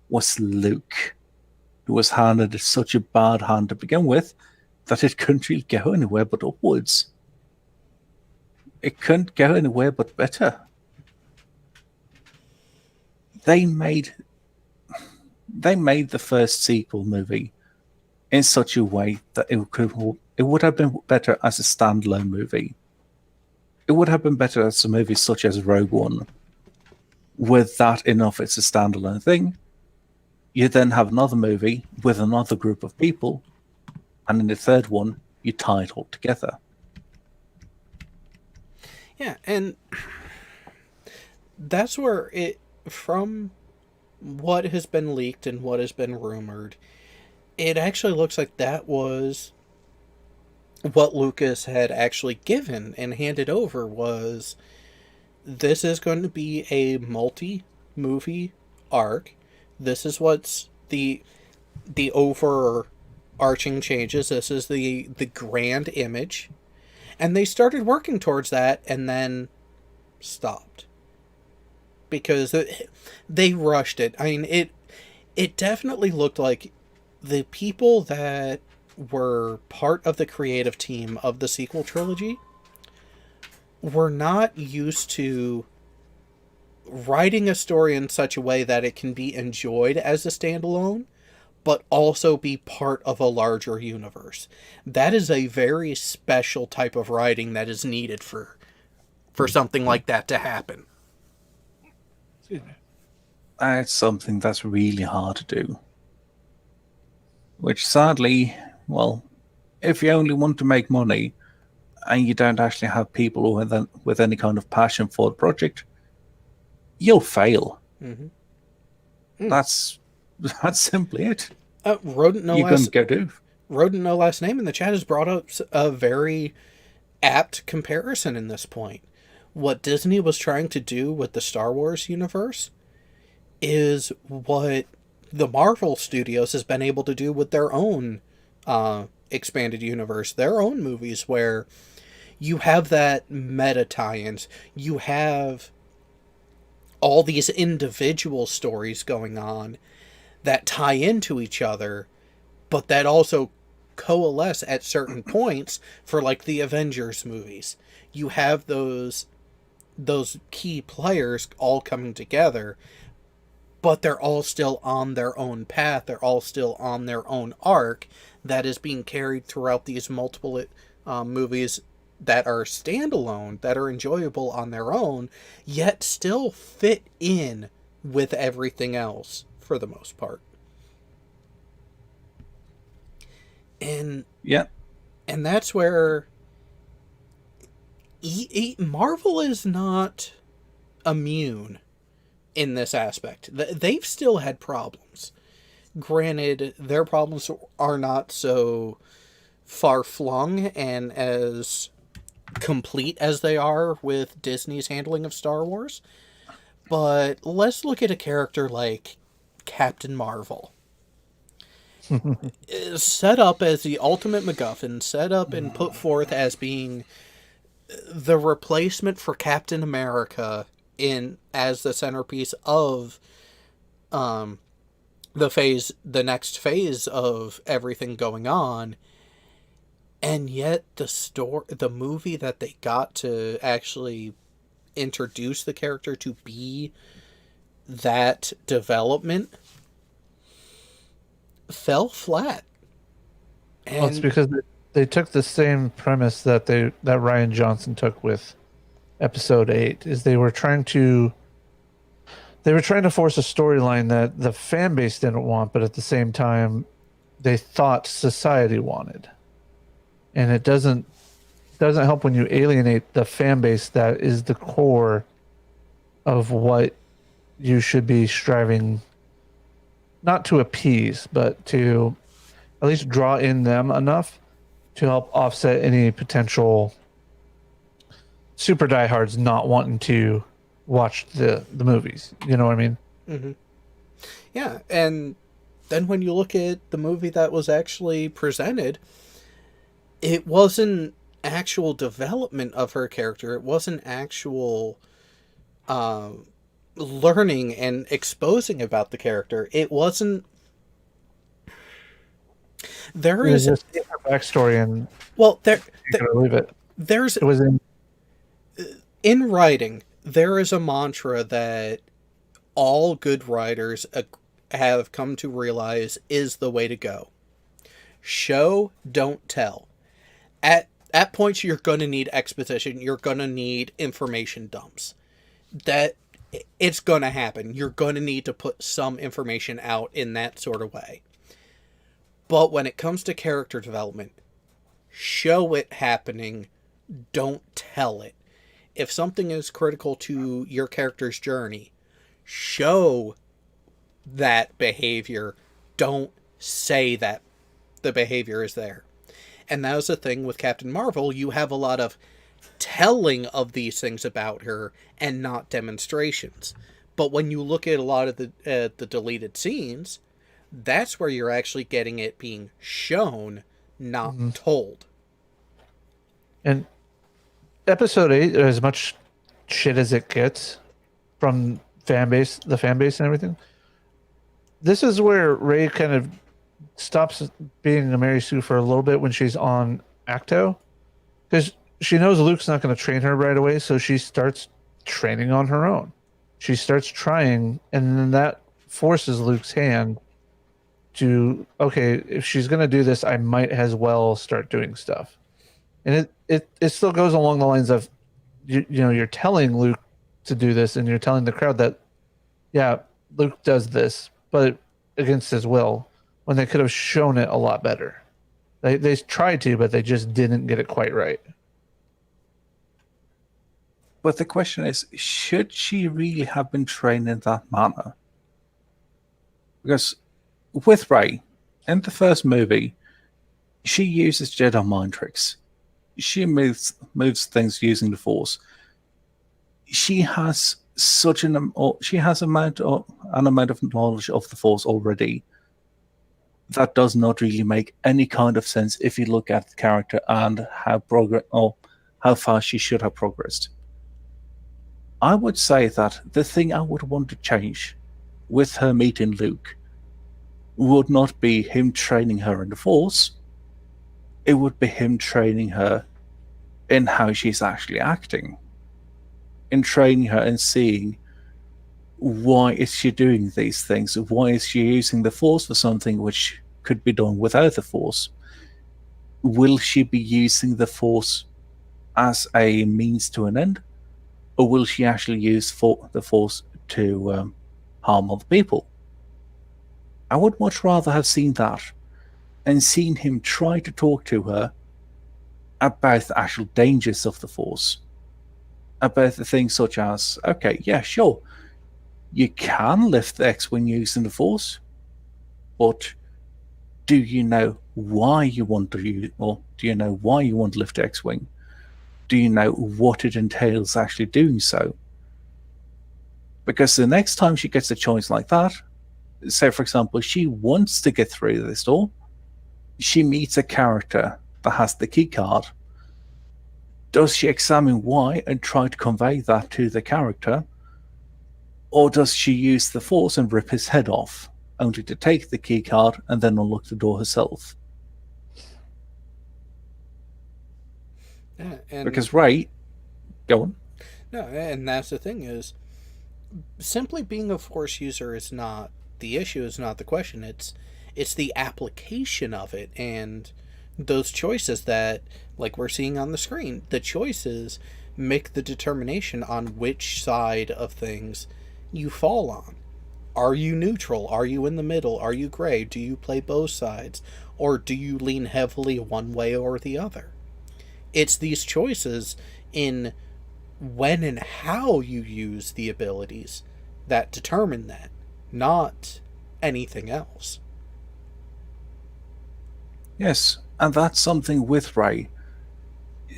was Luke, who was handed such a bad hand to begin with that it couldn't really go anywhere but upwards. It couldn't go anywhere but better. They made the first sequel movie in such a way that it would have been better as a standalone movie. It would have been better as a movie such as Rogue One. With that enough, it's a standalone thing. You then have another movie with another group of people, and in the third one, you tie it all together. Yeah, and that's where it, from what has been leaked and what has been rumored, it actually looks like that was what Lucas had actually given and handed over. Was this is going to be a multi-movie arc. This is what's the overarching changes. This is the grand image. And they started working towards that and then stopped. Because they rushed it. I mean, it definitely looked like the people that were part of the creative team of the sequel trilogy were not used to writing a story in such a way that it can be enjoyed as a standalone, but also be part of a larger universe. That is a very special type of writing that is needed for something like that to happen. That's something that's really hard to do. Which sadly, well, if you only want to make money and you don't actually have people with any kind of passion for the project, you'll fail. Mm-hmm. That's simply it. Rodent No Last Name in the chat has brought up a very apt comparison in this point. What Disney was trying to do with the Star Wars universe is what the Marvel Studios has been able to do with their own expanded universe, their own movies, where you have that meta tie-ins, you have all these individual stories going on that tie into each other, but that also coalesce at certain points. For like the Avengers movies, you have those key players all coming together, but they're all still on their own path. They're all still on their own arc that is being carried throughout these multiple movies that are standalone, that are enjoyable on their own, yet still fit in with everything else for the most part. And yeah, and that's where Marvel is not immune in this aspect. They've still had problems. Granted, their problems are not so far-flung and as complete as they are with Disney's handling of Star Wars. But let's look at a character like Captain Marvel. Set up as the ultimate MacGuffin, set up and put forth as being the replacement for Captain America as the centerpiece of the next phase of everything going on. And yet the movie that they got to actually introduce the character to be that development fell flat. And well, it's because they took the same premise that Rian Johnson took with Episode 8. Is they were trying to force a storyline that the fan base didn't want, but at the same time they thought society wanted. And it doesn't help when you alienate the fan base that is the core of what you should be striving not to appease, but to at least draw in them enough to help offset any potential super diehards not wanting to watch the movies. You know what I mean? Mm-hmm. Yeah, and then when you look at the movie that was actually presented, it wasn't actual development of her character. It wasn't actual learning and exposing about the character. It wasn't... There It was is just her backstory, and well you're gonna leave it. there's It was in writing there is a mantra that all good writers have come to realize is the way to go. Show, don't tell. At points you're going to need exposition, you're going to need information dumps. That it's going to happen. You're going to need to put some information out in that sort of way. But when it comes to character development, show it happening, don't tell it. If something is critical to your character's journey, show that behavior, don't say that the behavior is there. And that was the thing with Captain Marvel. You have a lot of telling of these things about her and not demonstrations. But when you look at a lot of the deleted scenes, that's where you're actually getting it being shown, not told. And episode 8, as much shit as it gets from the fan base and everything, this is where Rey kind of stops being a Mary Sue for a little bit when she's on Acto, because she knows Luke's not going to train her right away, so she starts training on her own. She starts trying, and then that forces Luke's hand to, okay, if she's going to do this, I might as well start doing stuff. And it still goes along the lines of, you know, you're telling Luke to do this, and you're telling the crowd that, yeah, Luke does this, but against his will, when they could have shown it a lot better. They tried to, but they just didn't get it quite right. But the question is, should she really have been trained in that manner? Because with Rey, in the first movie, she uses Jedi mind tricks. She moves things using the Force. She has she has an amount of knowledge of the Force already that does not really make any kind of sense if you look at the character and how far she should have progressed. I would say that the thing I would want to change with her meeting Luke would not be him training her in the Force. It would be him training her in how she's actually acting, in training her and seeing why is she doing these things? Why is she using the Force for something which could be done without the Force? Will she be using the Force as a means to an end? Or will she actually use the Force to harm other people? I would much rather have seen that and seen him try to talk to her about the actual dangers of the Force. About the things such as, okay, yeah, sure, you can lift the X-Wing using the Force, but do you know why you want to use, or do you know why you want to lift the X-Wing? Do you know what it entails actually doing so? Because the next time she gets a choice like that, say for example, she wants to get through this door, she meets a character that has the key card. Does she examine why and try to convey that to the character? Or does she use the Force and rip his head off, only to take the key card and then unlock the door herself? Yeah, and Because Rey, go on. no, and that's the thing is, simply being a Force user is not the issue, is not the question. It's the application of it and those choices that, like we're seeing on the screen, the choices make the determination on which side of things you fall on. Are you neutral? Are you in the middle? Are you gray? Do you play both sides? Or do you lean heavily one way or the other? It's these choices in when and how you use the abilities that determine that, not anything else. Yes, and that's something with Rey.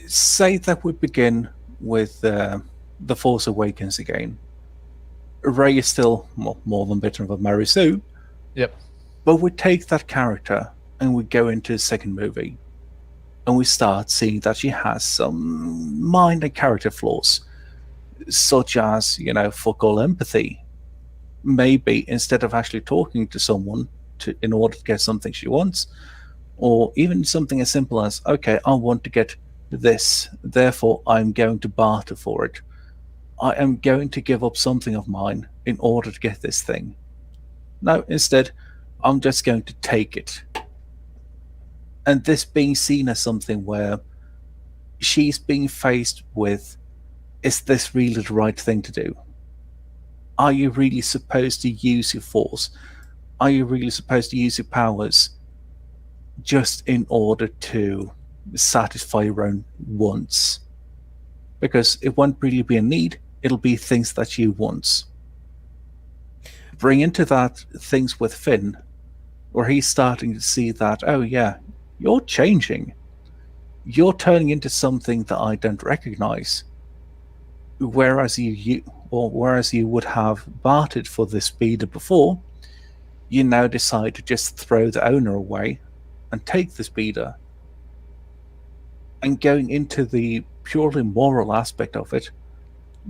Say that we begin with The Force Awakens again. Rey is still more than bit of a Mary Sue. Yep. But we take that character and we go into the second movie and we start seeing that she has some minor character flaws, such as, fuck all empathy. Maybe instead of actually talking to someone in order to get something she wants, Or even something as simple as, okay, I want to get this, therefore I'm going to barter for it. I am going to give up something of mine in order to get this thing. No, instead, I'm just going to take it. And this being seen as something where she's being faced with, is this really the right thing to do? Are you really supposed to use your force? Are you really supposed to use your powers just in order to satisfy your own wants? Because it won't really be a need, it'll be things that you want. Bring into that things with Finn, where he's starting to see that, oh yeah, you're changing. You're turning into something that I don't recognize. Whereas you would have bartered for this speeder before, you now decide to just throw the owner away and take the speeder. And going into the purely moral aspect of it,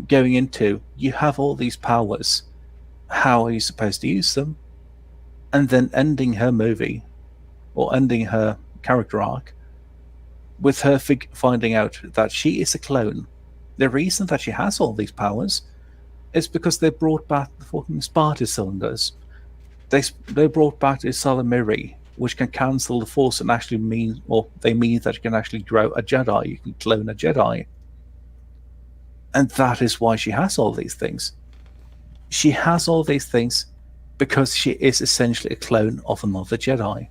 going into, you have all these powers, how are you supposed to use them? And then ending her movie, or ending her character arc, with her finding out that she is a clone. The reason that she has all these powers is because they brought back the fucking Sparta cylinders. They brought back the Salamiri, which can cancel the Force and actually mean that you can actually grow a Jedi. You can clone a Jedi. And that is why she has all these things. She has all these things because she is essentially a clone of another Jedi.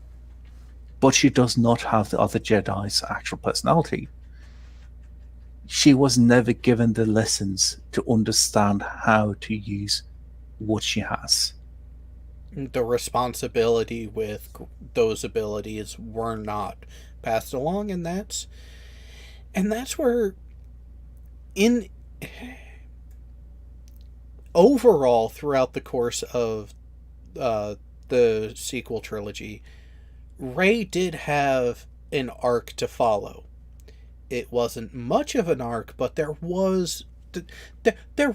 But she does not have the other Jedi's actual personality. She was never given the lessons to understand how to use what she has. The responsibility with those abilities were not passed along, and that's where, in overall throughout the course of the sequel trilogy, Rey did have an arc to follow. It wasn't much of an arc, but there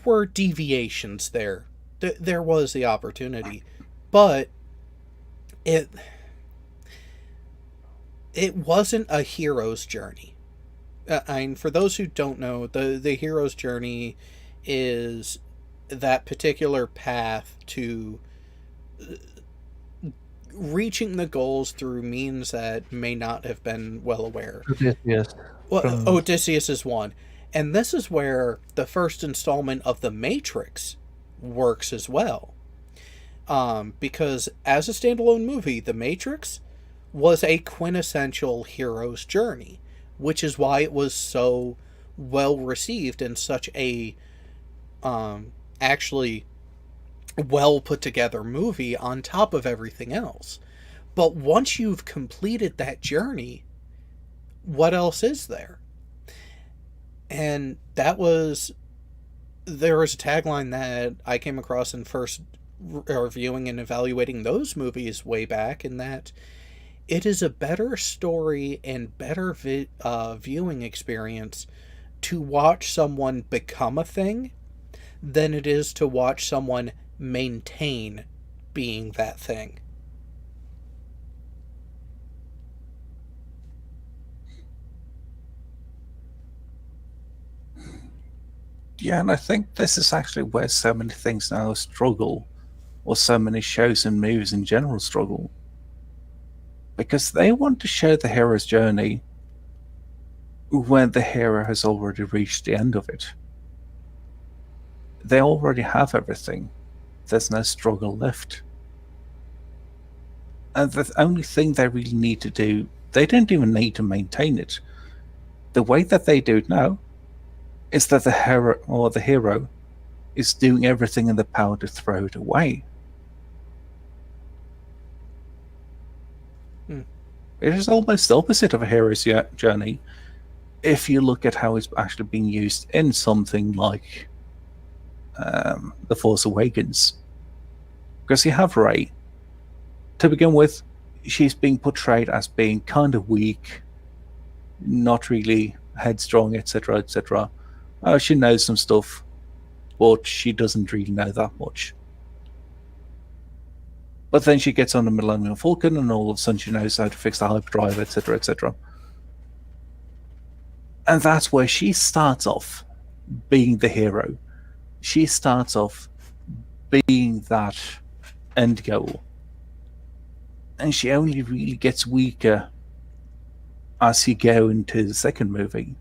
were deviations there. There was the opportunity, but it wasn't a hero's journey. And for those who don't know, the hero's journey is that particular path to reaching the goals through means that may not have been well aware. Yes. Well, Odysseus is one. And this is where the first installment of The Matrix works as well. Because as a standalone movie, The Matrix was a quintessential hero's journey, which is why it was so well received and such a actually well put together movie on top of everything else. But once you've completed that journey, what else is there? And there was a tagline that I came across in first reviewing and evaluating those movies way back, in that it is a better story and better viewing experience to watch someone become a thing than it is to watch someone maintain being that thing. Yeah, and I think this is actually where so many things now struggle, or so many shows and movies in general struggle. Because they want to show the hero's journey when the hero has already reached the end of it. They already have everything. There's no struggle left. And the only thing they really need to do, they don't even need to maintain it. The way that they do it now is that the hero is doing everything in their power to throw it away. It is almost the opposite of a hero's journey if you look at how it's actually being used in something like The Force Awakens. Because you have Rey. To begin with, she's being portrayed as being kind of weak, not really headstrong, etc., etc. She knows some stuff, but she doesn't really know that much. But then she gets on the Millennium Falcon, and all of a sudden she knows how to fix the hyperdrive, etc., etc. And that's where she starts off being the hero. She starts off being that end goal. And she only really gets weaker as you go into the second movie.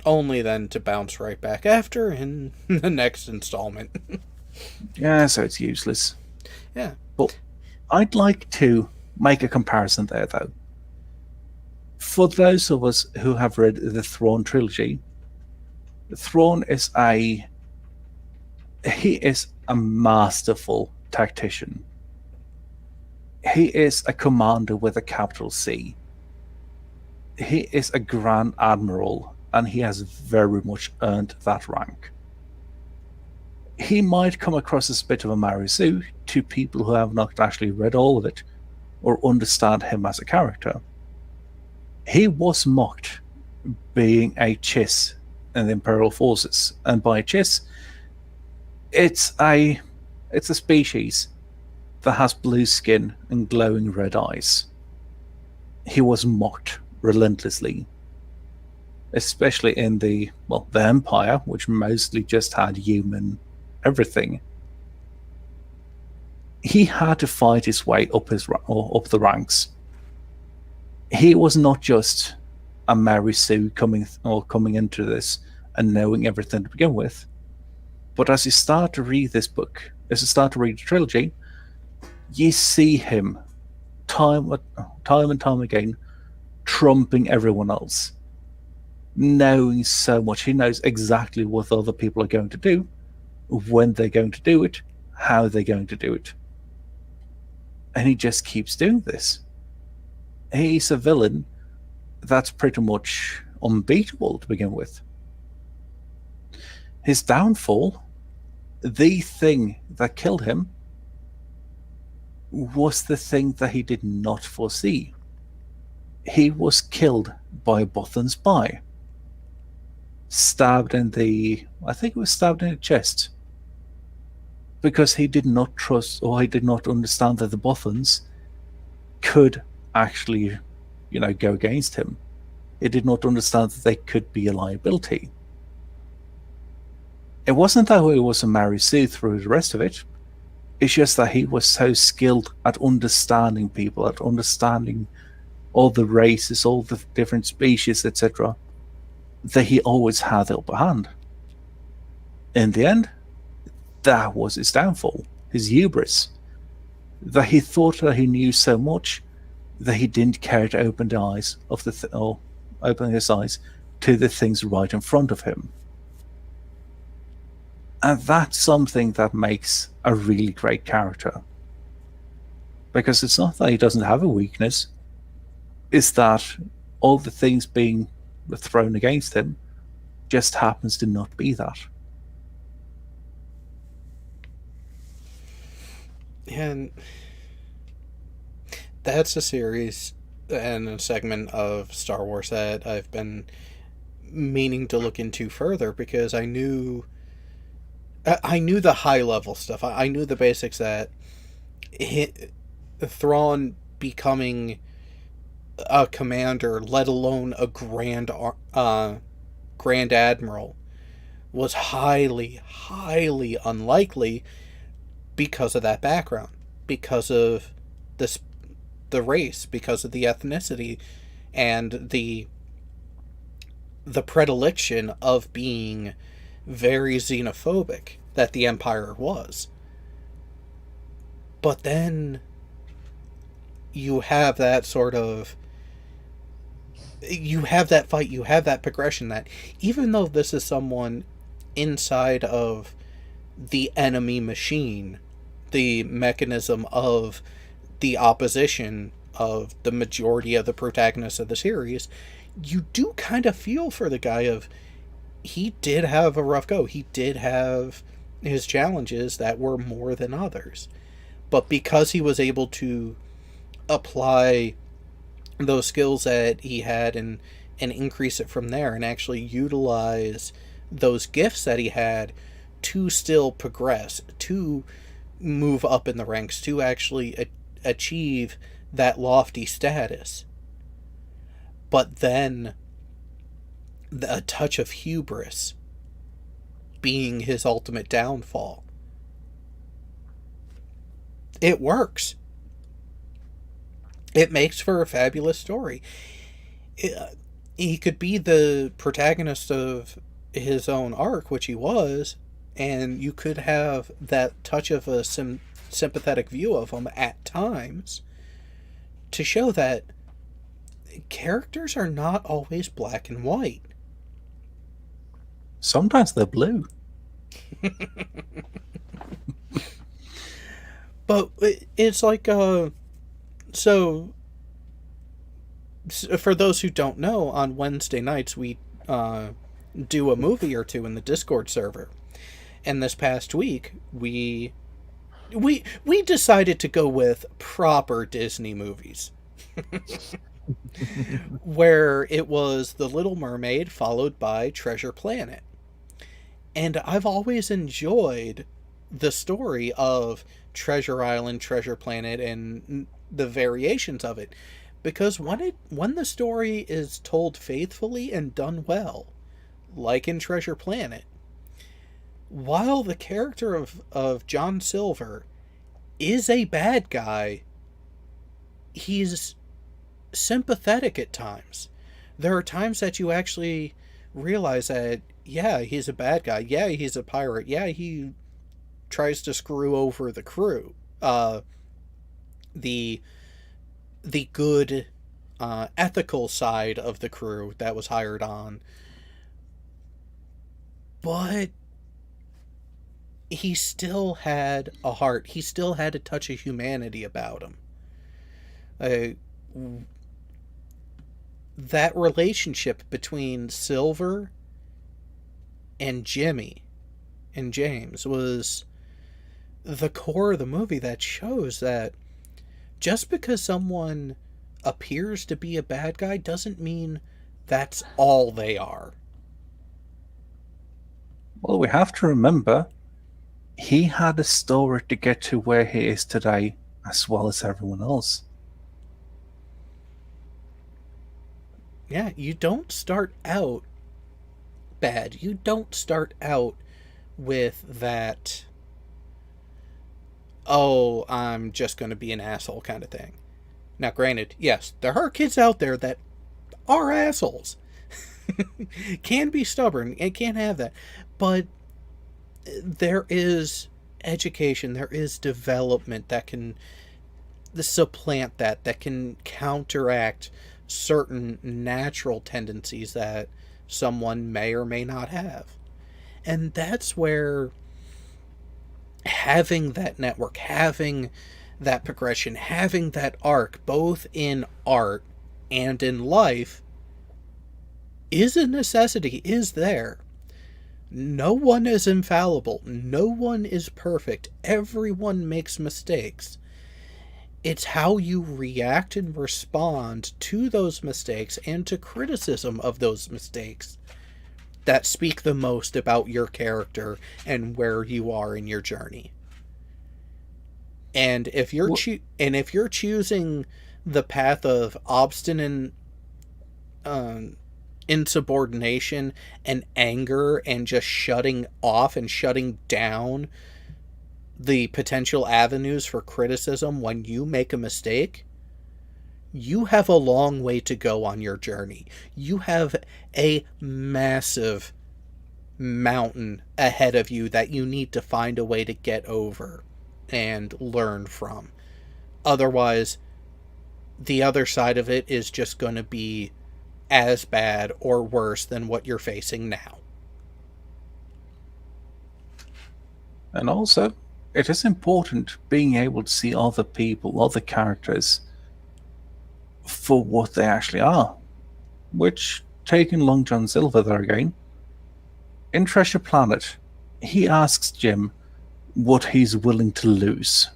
Only then to bounce right back after in the next installment. Yeah, so it's useless. Yeah. But I'd like to make a comparison there, though. For those of us who have read the Thrawn trilogy, Thrawn is a masterful tactician. He is a commander with a capital C. He is a Grand Admiral, and he has very much earned that rank. He might come across as a bit of a Mary Sue to people who have not actually read all of it or understand him as a character. He was mocked being a Chiss in the Imperial Forces, and by Chiss, it's a species that has blue skin and glowing red eyes. He was mocked relentlessly, especially in the Empire, which mostly just had human everything. He had to fight his way up the ranks. He was not just a Mary Sue coming into this and knowing everything to begin with. But as you start to read this book, as you start to read the trilogy, you see him time and time again trumping everyone else, knowing so much. He knows exactly what other people are going to do, when they're going to do it, how they're going to do it. And he just keeps doing this. He's a villain that's pretty much unbeatable to begin with. His downfall, the thing that killed him, was the thing that he did not foresee. He was killed by a Bothan spy. Stabbed in the chest. Because he did not trust, or he did not understand that the Bothans could actually, go against him. He did not understand that they could be a liability. It wasn't that he was a Mary Sue through the rest of it. It's just that he was so skilled at understanding people, at understanding all the races, all the different species, etc., that he always had the upper hand. In the end, that was his downfall, his hubris. That he thought that he knew so much that he didn't care to open the eyes of open his eyes to the things right in front of him. And that's something that makes a really great character. Because it's not that he doesn't have a weakness, it's that all the things being thrown against him just happens to not be that. And that's a series and a segment of Star Wars that I've been meaning to look into further, because I knew the high level stuff. I knew the basics, that Thrawn becoming a commander, let alone a grand admiral, was highly, highly unlikely because of that background, because of the race, because of the ethnicity, and the predilection of being very xenophobic that the Empire was. But then you have that sort of, you have that fight, you have that progression, that even though this is someone inside of the enemy machine, the mechanism of the opposition of the majority of the protagonists of the series, you do kind of feel for the guy of, he did have a rough go. He did have his challenges that were more than others. But because he was able to apply those skills that he had and increase it from there, and actually utilize those gifts that he had to still progress, to move up in the ranks, to actually achieve that lofty status. But then a touch of hubris being his ultimate downfall. It works. It makes for a fabulous story. He could be the protagonist of his own arc, which he was, and you could have that touch of a sympathetic view of him at times to show that characters are not always black and white. Sometimes they're blue. But it's like, so for those who don't know, on Wednesday nights we do a movie or two in the Discord server. And this past week, we decided to go with proper Disney movies. Where it was The Little Mermaid followed by Treasure Planet. And I've always enjoyed the story of Treasure Island, Treasure Planet, and the variations of it. Because when the story is told faithfully and done well, like in Treasure Planet, while the character of John Silver is a bad guy, he's sympathetic at times. There are times that you actually realize that, yeah, he's a bad guy. Yeah, he's a pirate. Yeah, he tries to screw over the crew. The good, ethical side of the crew that was hired on. But he still had a heart. He still had a touch of humanity about him. That relationship between Silver and Jimmy and James was the core of the movie that shows that just because someone appears to be a bad guy doesn't mean that's all they are. Well, we have to remember, he had a story to get to where he is today, as well as everyone else. Yeah, you don't start out bad. You don't start out with that, oh, I'm just going to be an asshole kind of thing. Now, granted, yes, there are kids out there that are assholes. Can be stubborn and can't have that. But there is education, there is development that can supplant that can counteract certain natural tendencies that someone may or may not have. And that's where having that network, having that progression, having that arc, both in art and in life, is a necessity, is there. No one is infallible. No one is perfect. Everyone makes mistakes. It's how you react and respond to those mistakes and to criticism of those mistakes that speak the most about your character and where you are in your journey. And if you're choosing the path of obstinate insubordination and anger and just shutting off and shutting down the potential avenues for criticism when you make a mistake, you have a long way to go on your journey. You have a massive mountain ahead of you that you need to find a way to get over and learn from. Otherwise, the other side of it is just going to be as bad or worse than what you're facing now. And also, it is important being able to see other people, other characters, for what they actually are. Which, taking Long John Silver there again, in Treasure Planet, he asks Jim what he's willing to lose.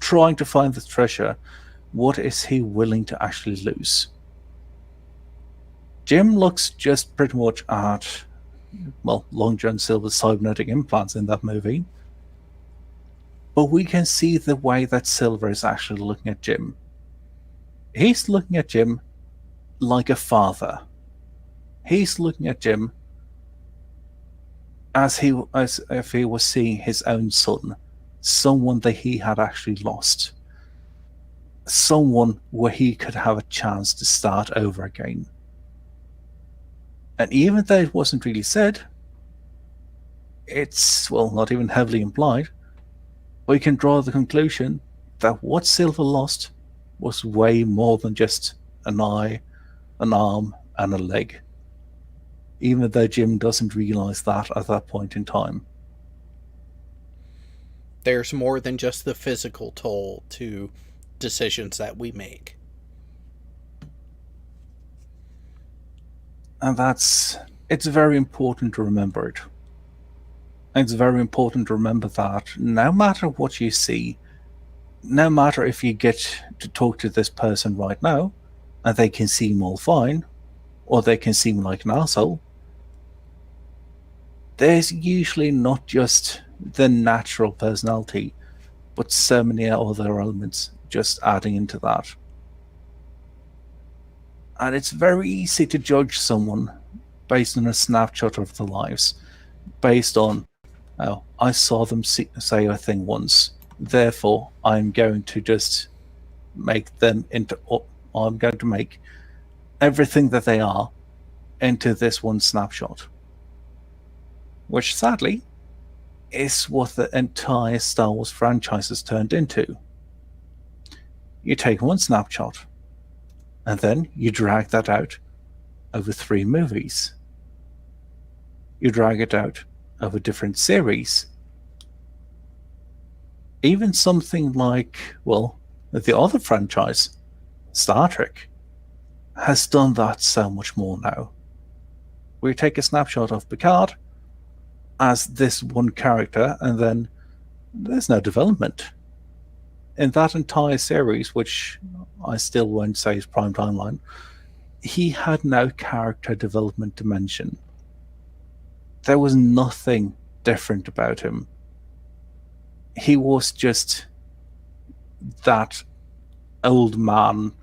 Trying to find the treasure, what is he willing to actually lose? Jim looks just pretty much at well, Long John Silver's cybernetic implants in that movie. But we can see the way that Silver is actually looking at Jim. He's looking at Jim like a father. He's looking at Jim as if he was seeing his own son, someone that he had actually lost, someone where he could have a chance to start over again. And even though it wasn't really said, it's, well, not even heavily implied, we can draw the conclusion that what Silver lost was way more than just an eye, an arm, and a leg. Even though Jim doesn't realize that at that point in time. There's more than just the physical toll to decisions that we make. And it's very important to remember it. It's very important to remember that no matter what you see, no matter if you get to talk to this person right now, and they can seem all fine, or they can seem like an asshole, there's usually not just the natural personality, but so many other elements just adding into that. And it's very easy to judge someone based on a snapshot of their lives, based on, oh, I saw them say a thing once, therefore I'm going to just make them into, I'm going to make everything that they are into this one snapshot. Which sadly is what the entire Star Wars franchise has turned into. You take one snapshot, and then you drag that out over 3 movies. You drag it out over different series. Even something like, well, the other franchise, Star Trek, has done that so much more now. We take a snapshot of Picard as this one character, and then there's no development. In that entire series, which I still won't say is prime timeline, he had no character development dimension. There was nothing different about him. He was just that old man,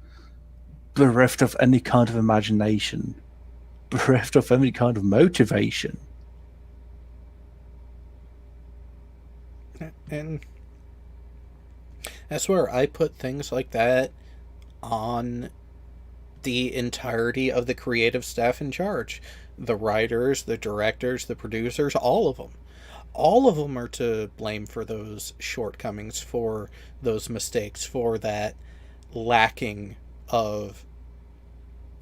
bereft of any kind of imagination, bereft of any kind of motivation. And that's where I put things like that on the entirety of the creative staff in charge. The writers, the directors, the producers, all of them. All of them are to blame for those shortcomings, for those mistakes, for that lacking of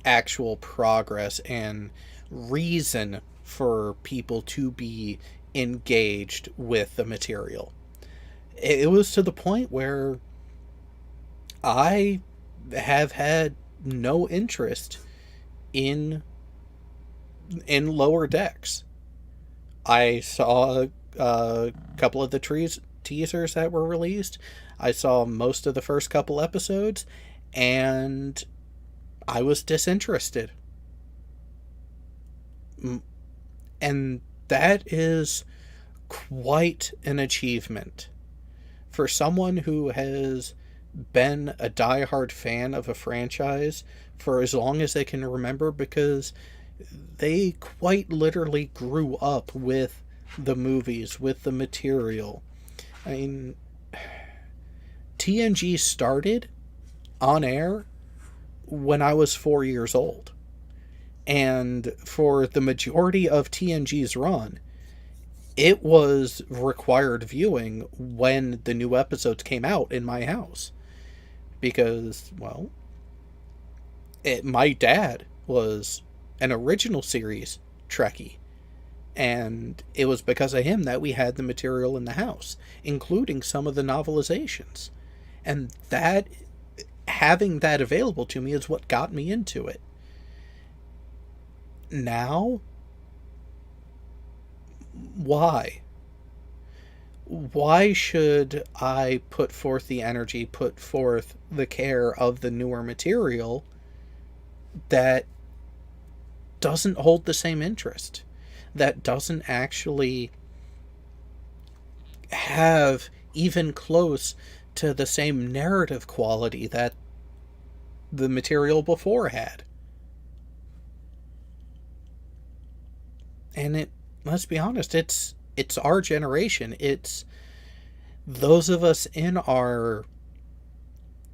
actual progress and reason for people to be engaged with the material. It was to the point where I have had no interest in Lower Decks. I saw a couple of the teasers that were released. I saw most of the first couple episodes, and I was disinterested. And that is quite an achievement for someone who has been a diehard fan of a franchise for as long as they can remember, because they quite literally grew up with the movies, with the material. I mean, TNG started on air when I was 4 years old. And for the majority of TNG's run, it was required viewing when the new episodes came out in my house. Because, well, my dad was an original series Trekkie. And it was because of him that we had the material in the house, including some of the novelizations. And that, having that available to me is what got me into it. Now, why? Why should I put forth the energy, put forth the care of the newer material that doesn't hold the same interest, that doesn't actually have even close to the same narrative quality that the material before had. And let's be honest, it's our generation. It's those of us in our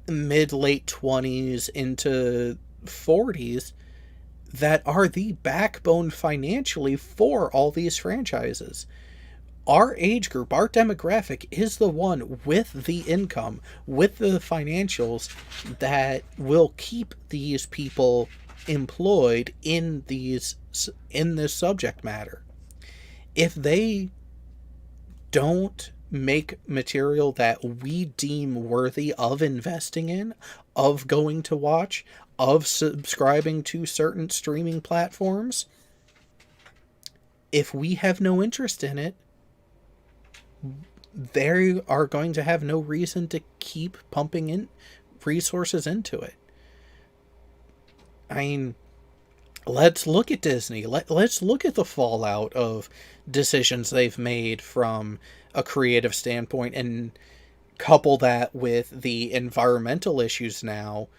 mid-late 20s into 40s that are the backbone financially for all these franchises. Our age group, our demographic, is the one with the income, with the financials that will keep these people employed in this subject matter. If they don't make material that we deem worthy of investing in, of going to watch, of subscribing to certain streaming platforms, if we have no interest in it, they are going to have no reason to keep pumping in resources into it. I mean, let's look at Disney. Let's look at the fallout of decisions they've made from a creative standpoint and couple that with the environmental issues now.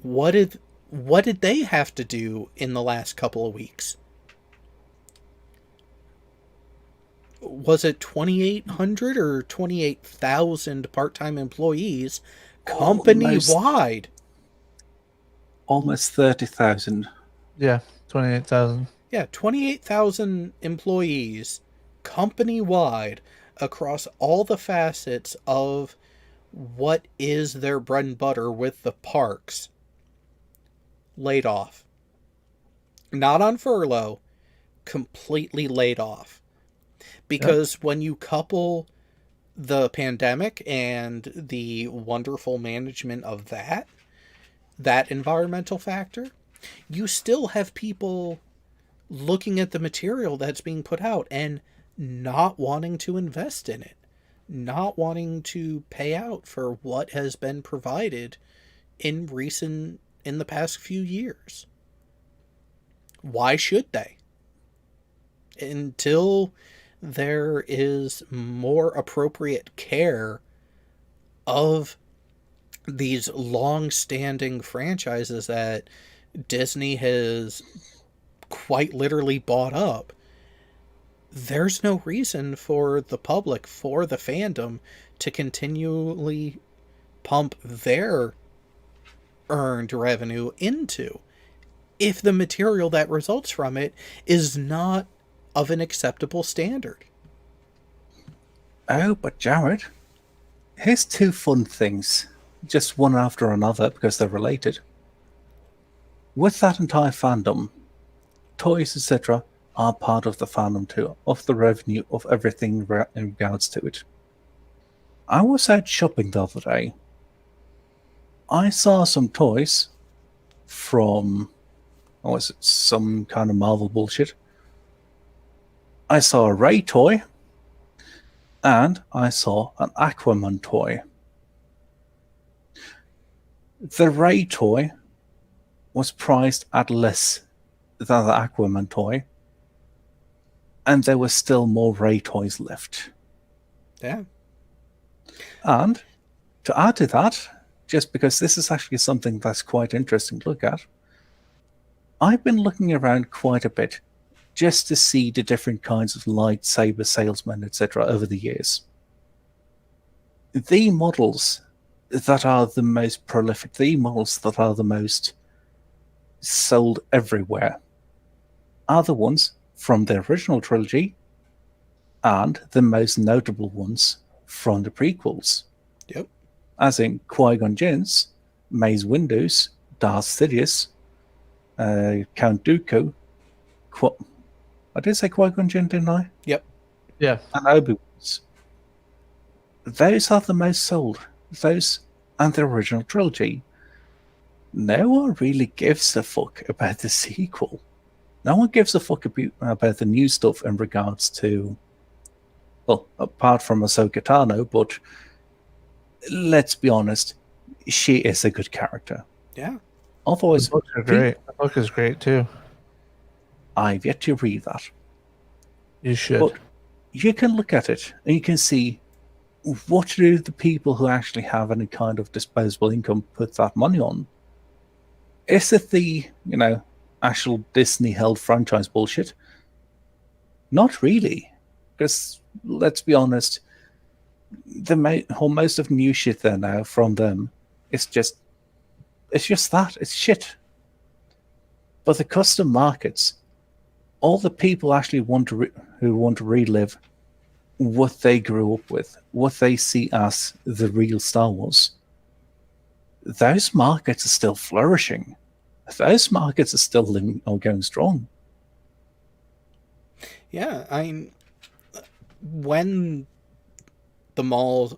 What did they have to do in the last couple of weeks? Was it 2,800 or 28,000 part-time employees company-wide? Almost 30,000. Yeah, 28,000. Yeah, 28,000 employees company-wide across all the facets of what is their bread and butter with the parks laid off. Not on furlough, completely laid off. Because when you couple the pandemic and the wonderful management of that environmental factor, you still have people looking at the material that's being put out and not wanting to invest in it, not wanting to pay out for what has been provided in the past few years. Why should they? Until there is more appropriate care of these long-standing franchises that Disney has quite literally bought up, there's no reason for the public, for the fandom, to continually pump their earned revenue into if the material that results from it is not of an acceptable standard. Oh, but Jared, here's two fun things, just one after another because they're related. With that entire fandom, toys, etc., are part of the fandom too, of the revenue of everything in regards to it. I was out shopping the other day. I saw some toys from, was it some kind of Marvel bullshit? I saw a Ray toy, and I saw an Aquaman toy. The Ray toy was priced at less than the Aquaman toy, and there were still more Ray toys left. Yeah. And to add to that, just because this is actually something that's quite interesting to look at, I've been looking around quite a bit just to see the different kinds of lightsaber salesmen, etc., over the years. The models that are the most prolific, the models that are the most sold everywhere, are the ones from the original trilogy and the most notable ones from the prequels. Yep. As in Qui-Gon Jinn's, Mace Windu's, Darth Sidious, Count Dooku. I did say Qui-Gon Jinn, didn't I? Yep. Yeah. And Obi-Wan's. Those are the most sold. Those and the original trilogy. No one really gives a fuck about the sequel. No one gives a fuck about the new stuff in regards to, well, apart from Ahsoka Tano, but let's be honest, she is a good character. Yeah. Otherwise, The books are great. The book is great too. I've yet to read that. You should. But you can look at it and you can see, what do the people who actually have any kind of disposable income put that money on? Is it the, actual Disney-held franchise bullshit? Not really. Because, let's be honest, most of new shit there now from them, it's just that. It's shit. But the custom markets, all the people actually who want to relive what they grew up with, what they see as the real Star Wars, those markets are still flourishing. Those markets are still living or going strong. Yeah, I mean, when the malls,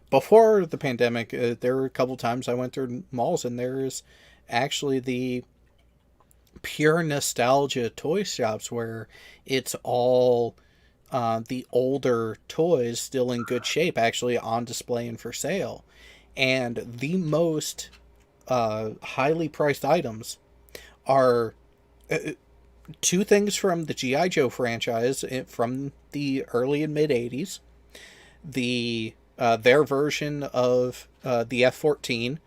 before the pandemic, there were a couple times I went through malls and there's actually the pure nostalgia toy shops where it's all the older toys still in good shape, actually on display and for sale. And the most highly priced items are two things from the G.I. Joe franchise from the early and mid 80s. Their version of the F-14,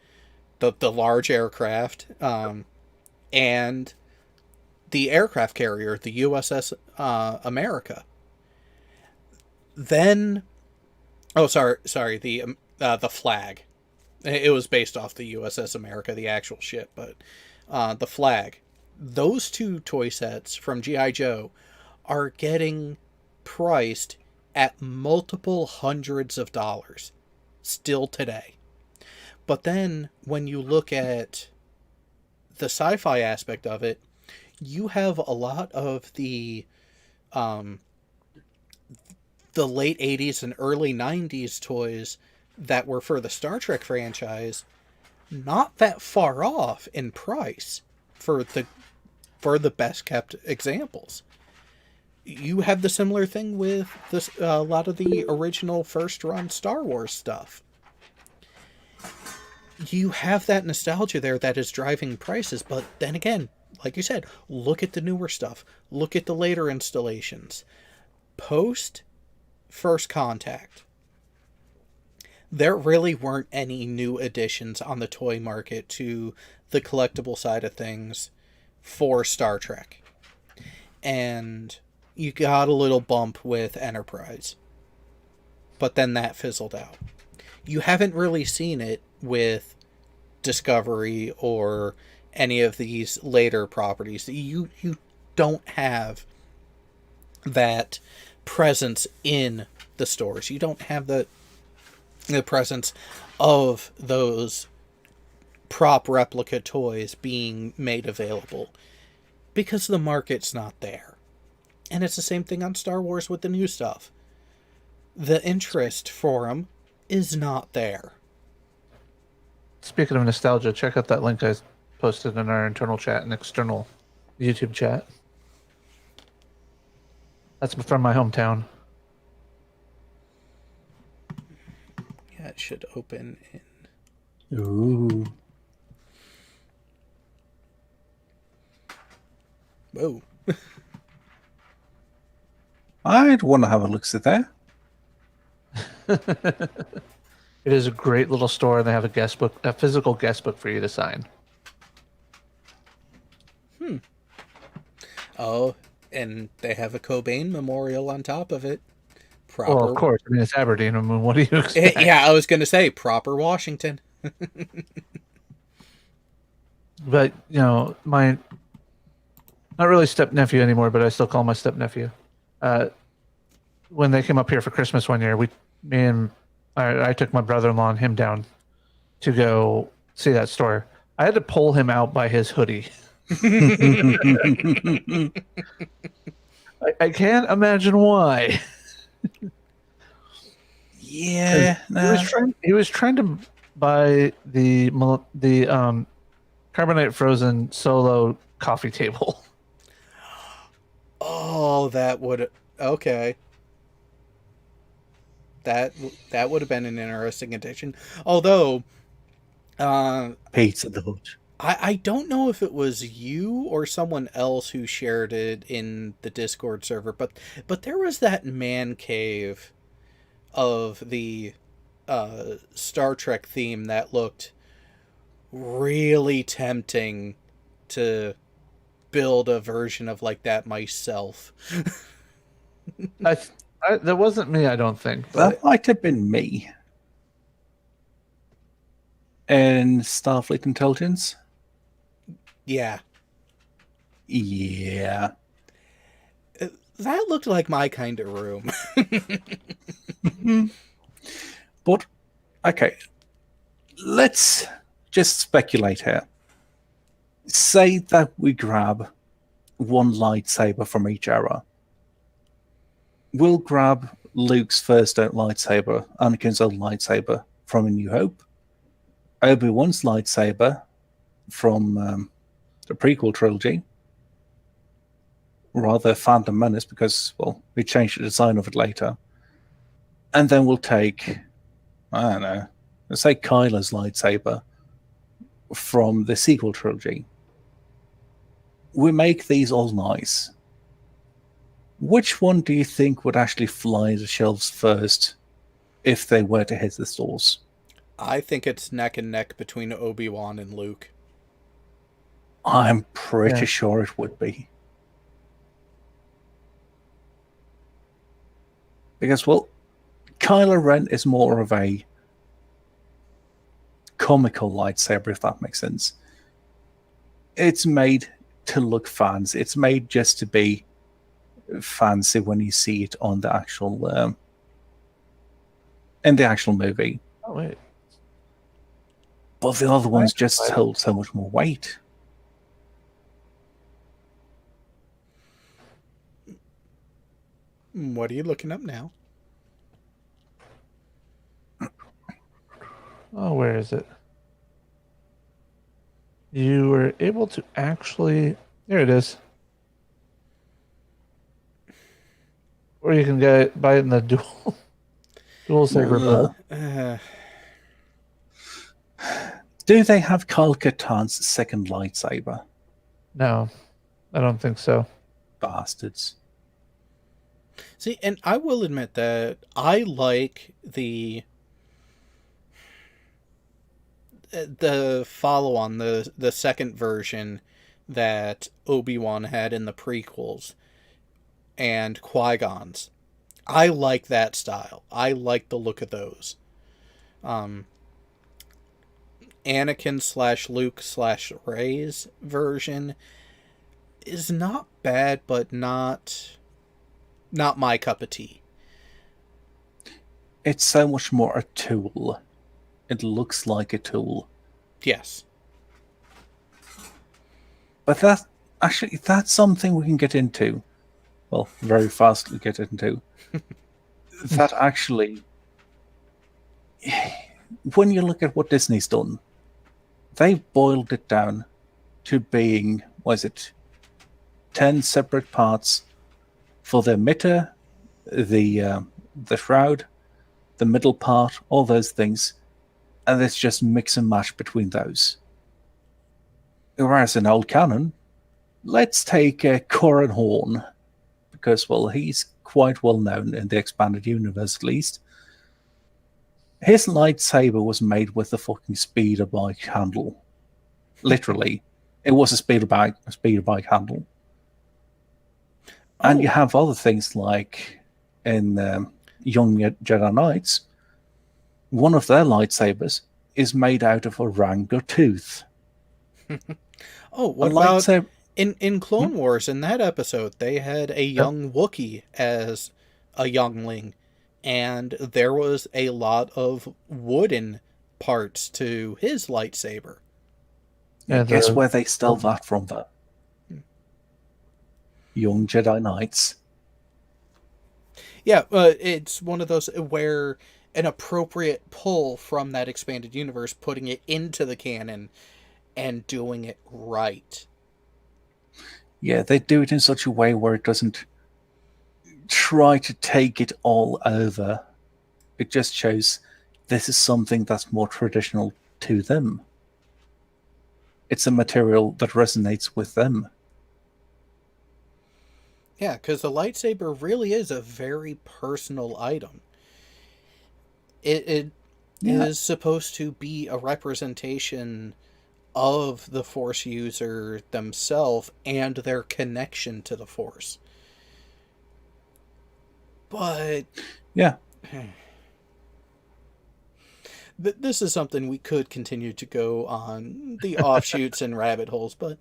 the large aircraft, and the aircraft carrier, the USS America. Then, sorry, the flag. It was based off the USS America, the actual ship, but the flag. Those two toy sets from G.I. Joe are getting priced at multiple hundreds of dollars still today. But then when you look at the sci-fi aspect of it, you have a lot of the late 80s and early 90s toys that were for the Star Trek franchise not that far off in price for the best kept examples. You have the similar thing with a lot of the original first run Star Wars stuff. You have that nostalgia there that is driving prices, but then again, like you said, look at the newer stuff. Look at the later installations. Post First Contact, there really weren't any new additions on the toy market to the collectible side of things for Star Trek. And you got a little bump with Enterprise. But then that fizzled out. You haven't really seen it with Discovery or any of these later properties. You don't have that presence in the stores. You don't have the presence of those prop replica toys being made available because the market's not there. And it's the same thing on Star Wars with the new stuff. The interest for them is not there. Speaking of nostalgia, check out that link I posted in our internal chat and external YouTube chat. That's from my hometown. Yeah, it should open in... Ooh. Whoa. I'd want to have a look at there. It is a great little store, and they have a guest book, a physical guest book for you to sign. Oh, and they have a Cobain memorial on top of it. Proper... Well, of course. I mean, it's Aberdeen. I mean, what do you expect? Yeah, I was going to say, proper Washington. But, my... Not really step-nephew anymore, but I still call him my step-nephew. When they came up here for Christmas one year, I took my brother-in-law and him down to go see that store. I had to pull him out by his hoodie. I can't imagine why. Yeah, He was trying to buy the carbonite frozen solo coffee table. Oh, that would... Okay. That would have been an interesting addition. Although... Pizza the Hut. I don't know if it was you or someone else who shared it in the Discord server, but there was that man cave of the Star Trek theme that looked really tempting to build a version of like that myself. That wasn't me, I don't think. But That might have been me. In Starfleet Intelligence? Yeah. Yeah. That looked like my kind of room. But, okay. Let's just speculate here. Say that we grab one lightsaber from each era. We'll grab Luke's first lightsaber, Anakin's old lightsaber from A New Hope, Obi-Wan's lightsaber from the prequel trilogy, rather Phantom Menace, because, well, we changed the design of it later. And then we'll take, I don't know, let's say Kylo's lightsaber from the sequel trilogy. We make these all nice. Which one do you think would actually fly the shelves first if they were to hit the stores? I think it's neck and neck between Obi-Wan and Luke. I'm pretty sure it would be. Because, well, Kylo Ren is more of a comical lightsaber, if that makes sense. It's made to look fancy. It's made just to be fancy when you see it on the actual in the actual movie. oh wait, But the other ones just hold so much more weight. What are you looking up now? oh, where is it? You were able to actually. There it is. Or you can buy it in the dual saber bowl. Do they have Kyle Katarn's second lightsaber? No, I don't think so. Bastards. See, and I will admit that I like the follow-on, the second version that Obi-Wan had in the prequels and Qui-Gon's. I like that style. I like the look of those. Anakin / Luke / Rey's version is not bad, but not my cup of tea. It's so much more a tool. It looks like a tool. Yes. But that's something we can get into. Well, very fastly get into. That actually, when you look at what Disney's done, they've boiled it down to being, 10 separate parts for the emitter, the shroud, the middle part, all those things, and it's just mix and match between those. Whereas in old canon, let's take Corin Horn, because, well, he's quite well known in the expanded universe at least. His lightsaber was made with a fucking speeder bike handle. Literally. It was a speeder bike handle. And you have other things like in Young Jedi Knights, one of their lightsabers is made out of a wrangler tooth. What about in Clone Wars, in that episode, they had a young Wookiee as a youngling, and there was a lot of wooden parts to his lightsaber. Yeah, guess where they stole that from, though? Young Jedi Knights. Yeah, it's one of those where an appropriate pull from that expanded universe, putting it into the canon and doing it right. Yeah, they do it in such a way where it doesn't try to take it all over. It just shows this is something that's more traditional to them. it's a material that resonates with them. Yeah, because the lightsaber really is a very personal item. It Yeah. is supposed to be a representation of the Force user themselves and their connection to the Force. But Yeah. this is something we could continue to go on the offshoots and rabbit holes, but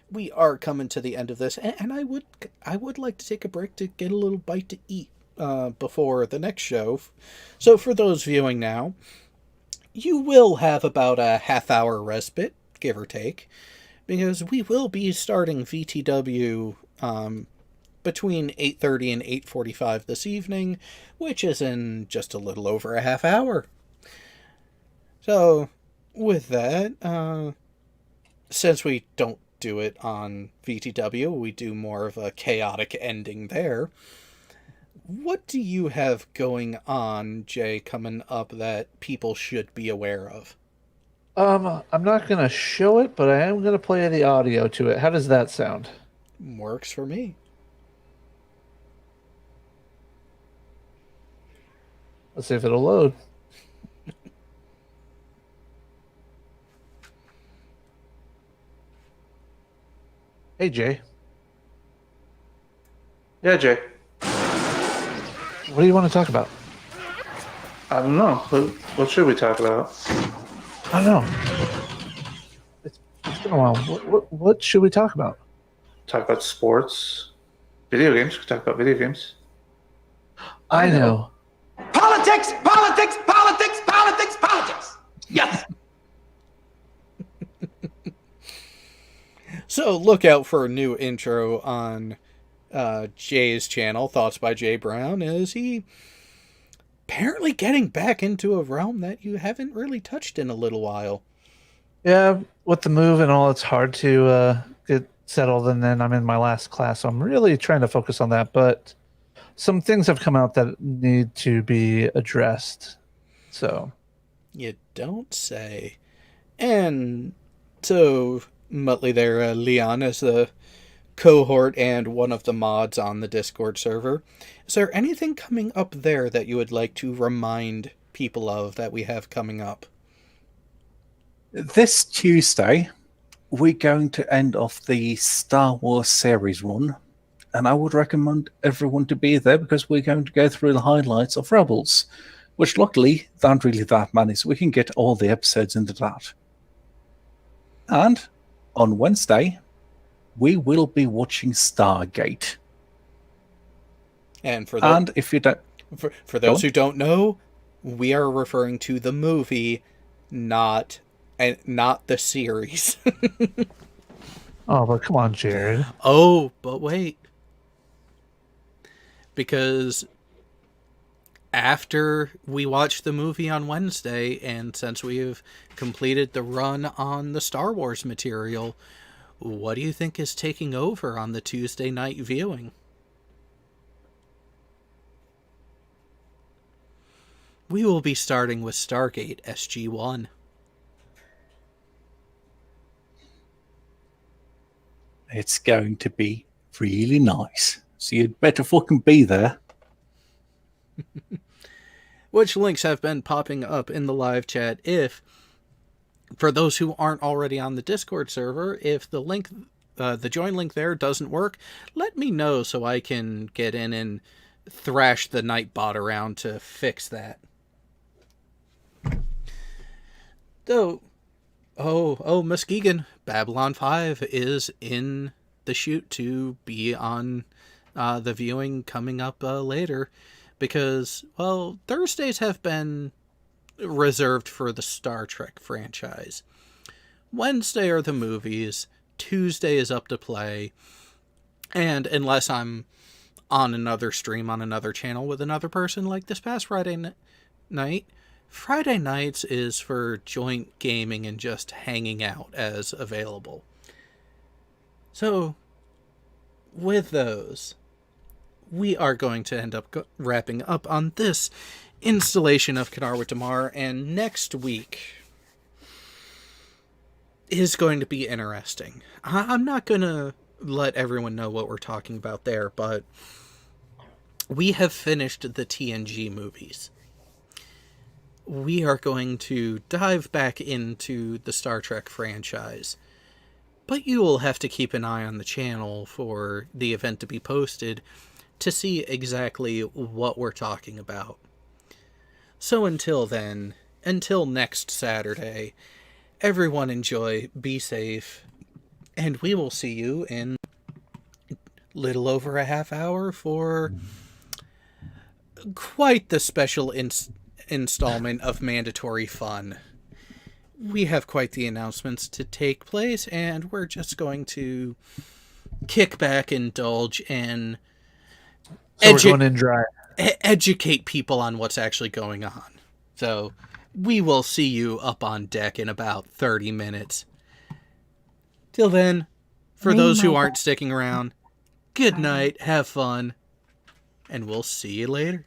we are coming to the end of this, and I would like to take a break to get a little bite to eat before the next show. So for those viewing now, you will have about a half-hour respite, give or take, because we will be starting VTW between 8:30 and 8:45 this evening, which is in just a little over a half hour. So, with that, since we don't do it on VTW, we do more of a chaotic ending there. What do you have going on, Jay, coming up that people should be aware of? I'm not gonna show it, but I am gonna play the audio to it. How does that sound? Works for me. Let's see if it'll load. Hey, Jay. Yeah, Jay. What do you want to talk about? I don't know. What should we talk about? I don't know. It's been a while. What should we talk about? Talk about sports, video games. We could talk about video games. I know. Politics, politics, politics, politics, politics. Yes. So look out for a new intro on Jay's channel, Thoughts by Jay Brown, as he apparently getting back into a realm that you haven't really touched in a little while. Yeah, with the move and all, it's hard to get settled, and then I'm in my last class, so I'm really trying to focus on that. But some things have come out that need to be addressed. So You don't say. And so Muttley there, Leon, is the cohort and one of the mods on the Discord server. Is there anything coming up there that you would like to remind people of that we have coming up? This Tuesday, we're going to end off the Star Wars series run, and I would recommend everyone to be there because we're going to go through the highlights of Rebels, which luckily aren't really that many, so we can get all the episodes into that. And on Wednesday, we will be watching Stargate. And for if you don't, for those who don't know, we are referring to the movie, not the series. oh, but come on, Jared. Oh, but wait. Because after we watch the movie on Wednesday, and since we've completed the run on the Star Wars material, what do you think is taking over on the Tuesday night viewing? We will be starting with Stargate SG-1. it's going to be really nice. So you'd better fucking be there. Which links have been popping up in the live chat. If, for those who aren't already on the Discord server, if the link, the join link there doesn't work, let me know so I can get in and thrash the Nightbot around to fix that. Though, Muskegon, Babylon 5 is in the shoot to be on the viewing coming up later. Because, well, Thursdays have been reserved for the Star Trek franchise. Wednesday are the movies. Tuesday is up to play. And unless I'm on another stream on another channel with another person like this past Friday night, Friday nights is for joint gaming and just hanging out as available. So, with those, we are going to end up wrapping up on this installation of Kanar with Damar, and next week is going to be interesting. I'm not going to let everyone know what we're talking about there, but we have finished the TNG movies. We are going to dive back into the Star Trek franchise. But you will have to keep an eye on the channel for the event to be posted to see exactly what we're talking about. So until then, until next Saturday, everyone enjoy, be safe, and we will see you in little over a half hour for quite the special installment of Mandatory Fun. We have quite the announcements to take place, and we're just going to kick back, indulge, and So we're going in dry. educate people on what's actually going on. So we will see you up on deck in about 30 minutes. Till then, for those who aren't sticking around, good night, have fun, and we'll see you later.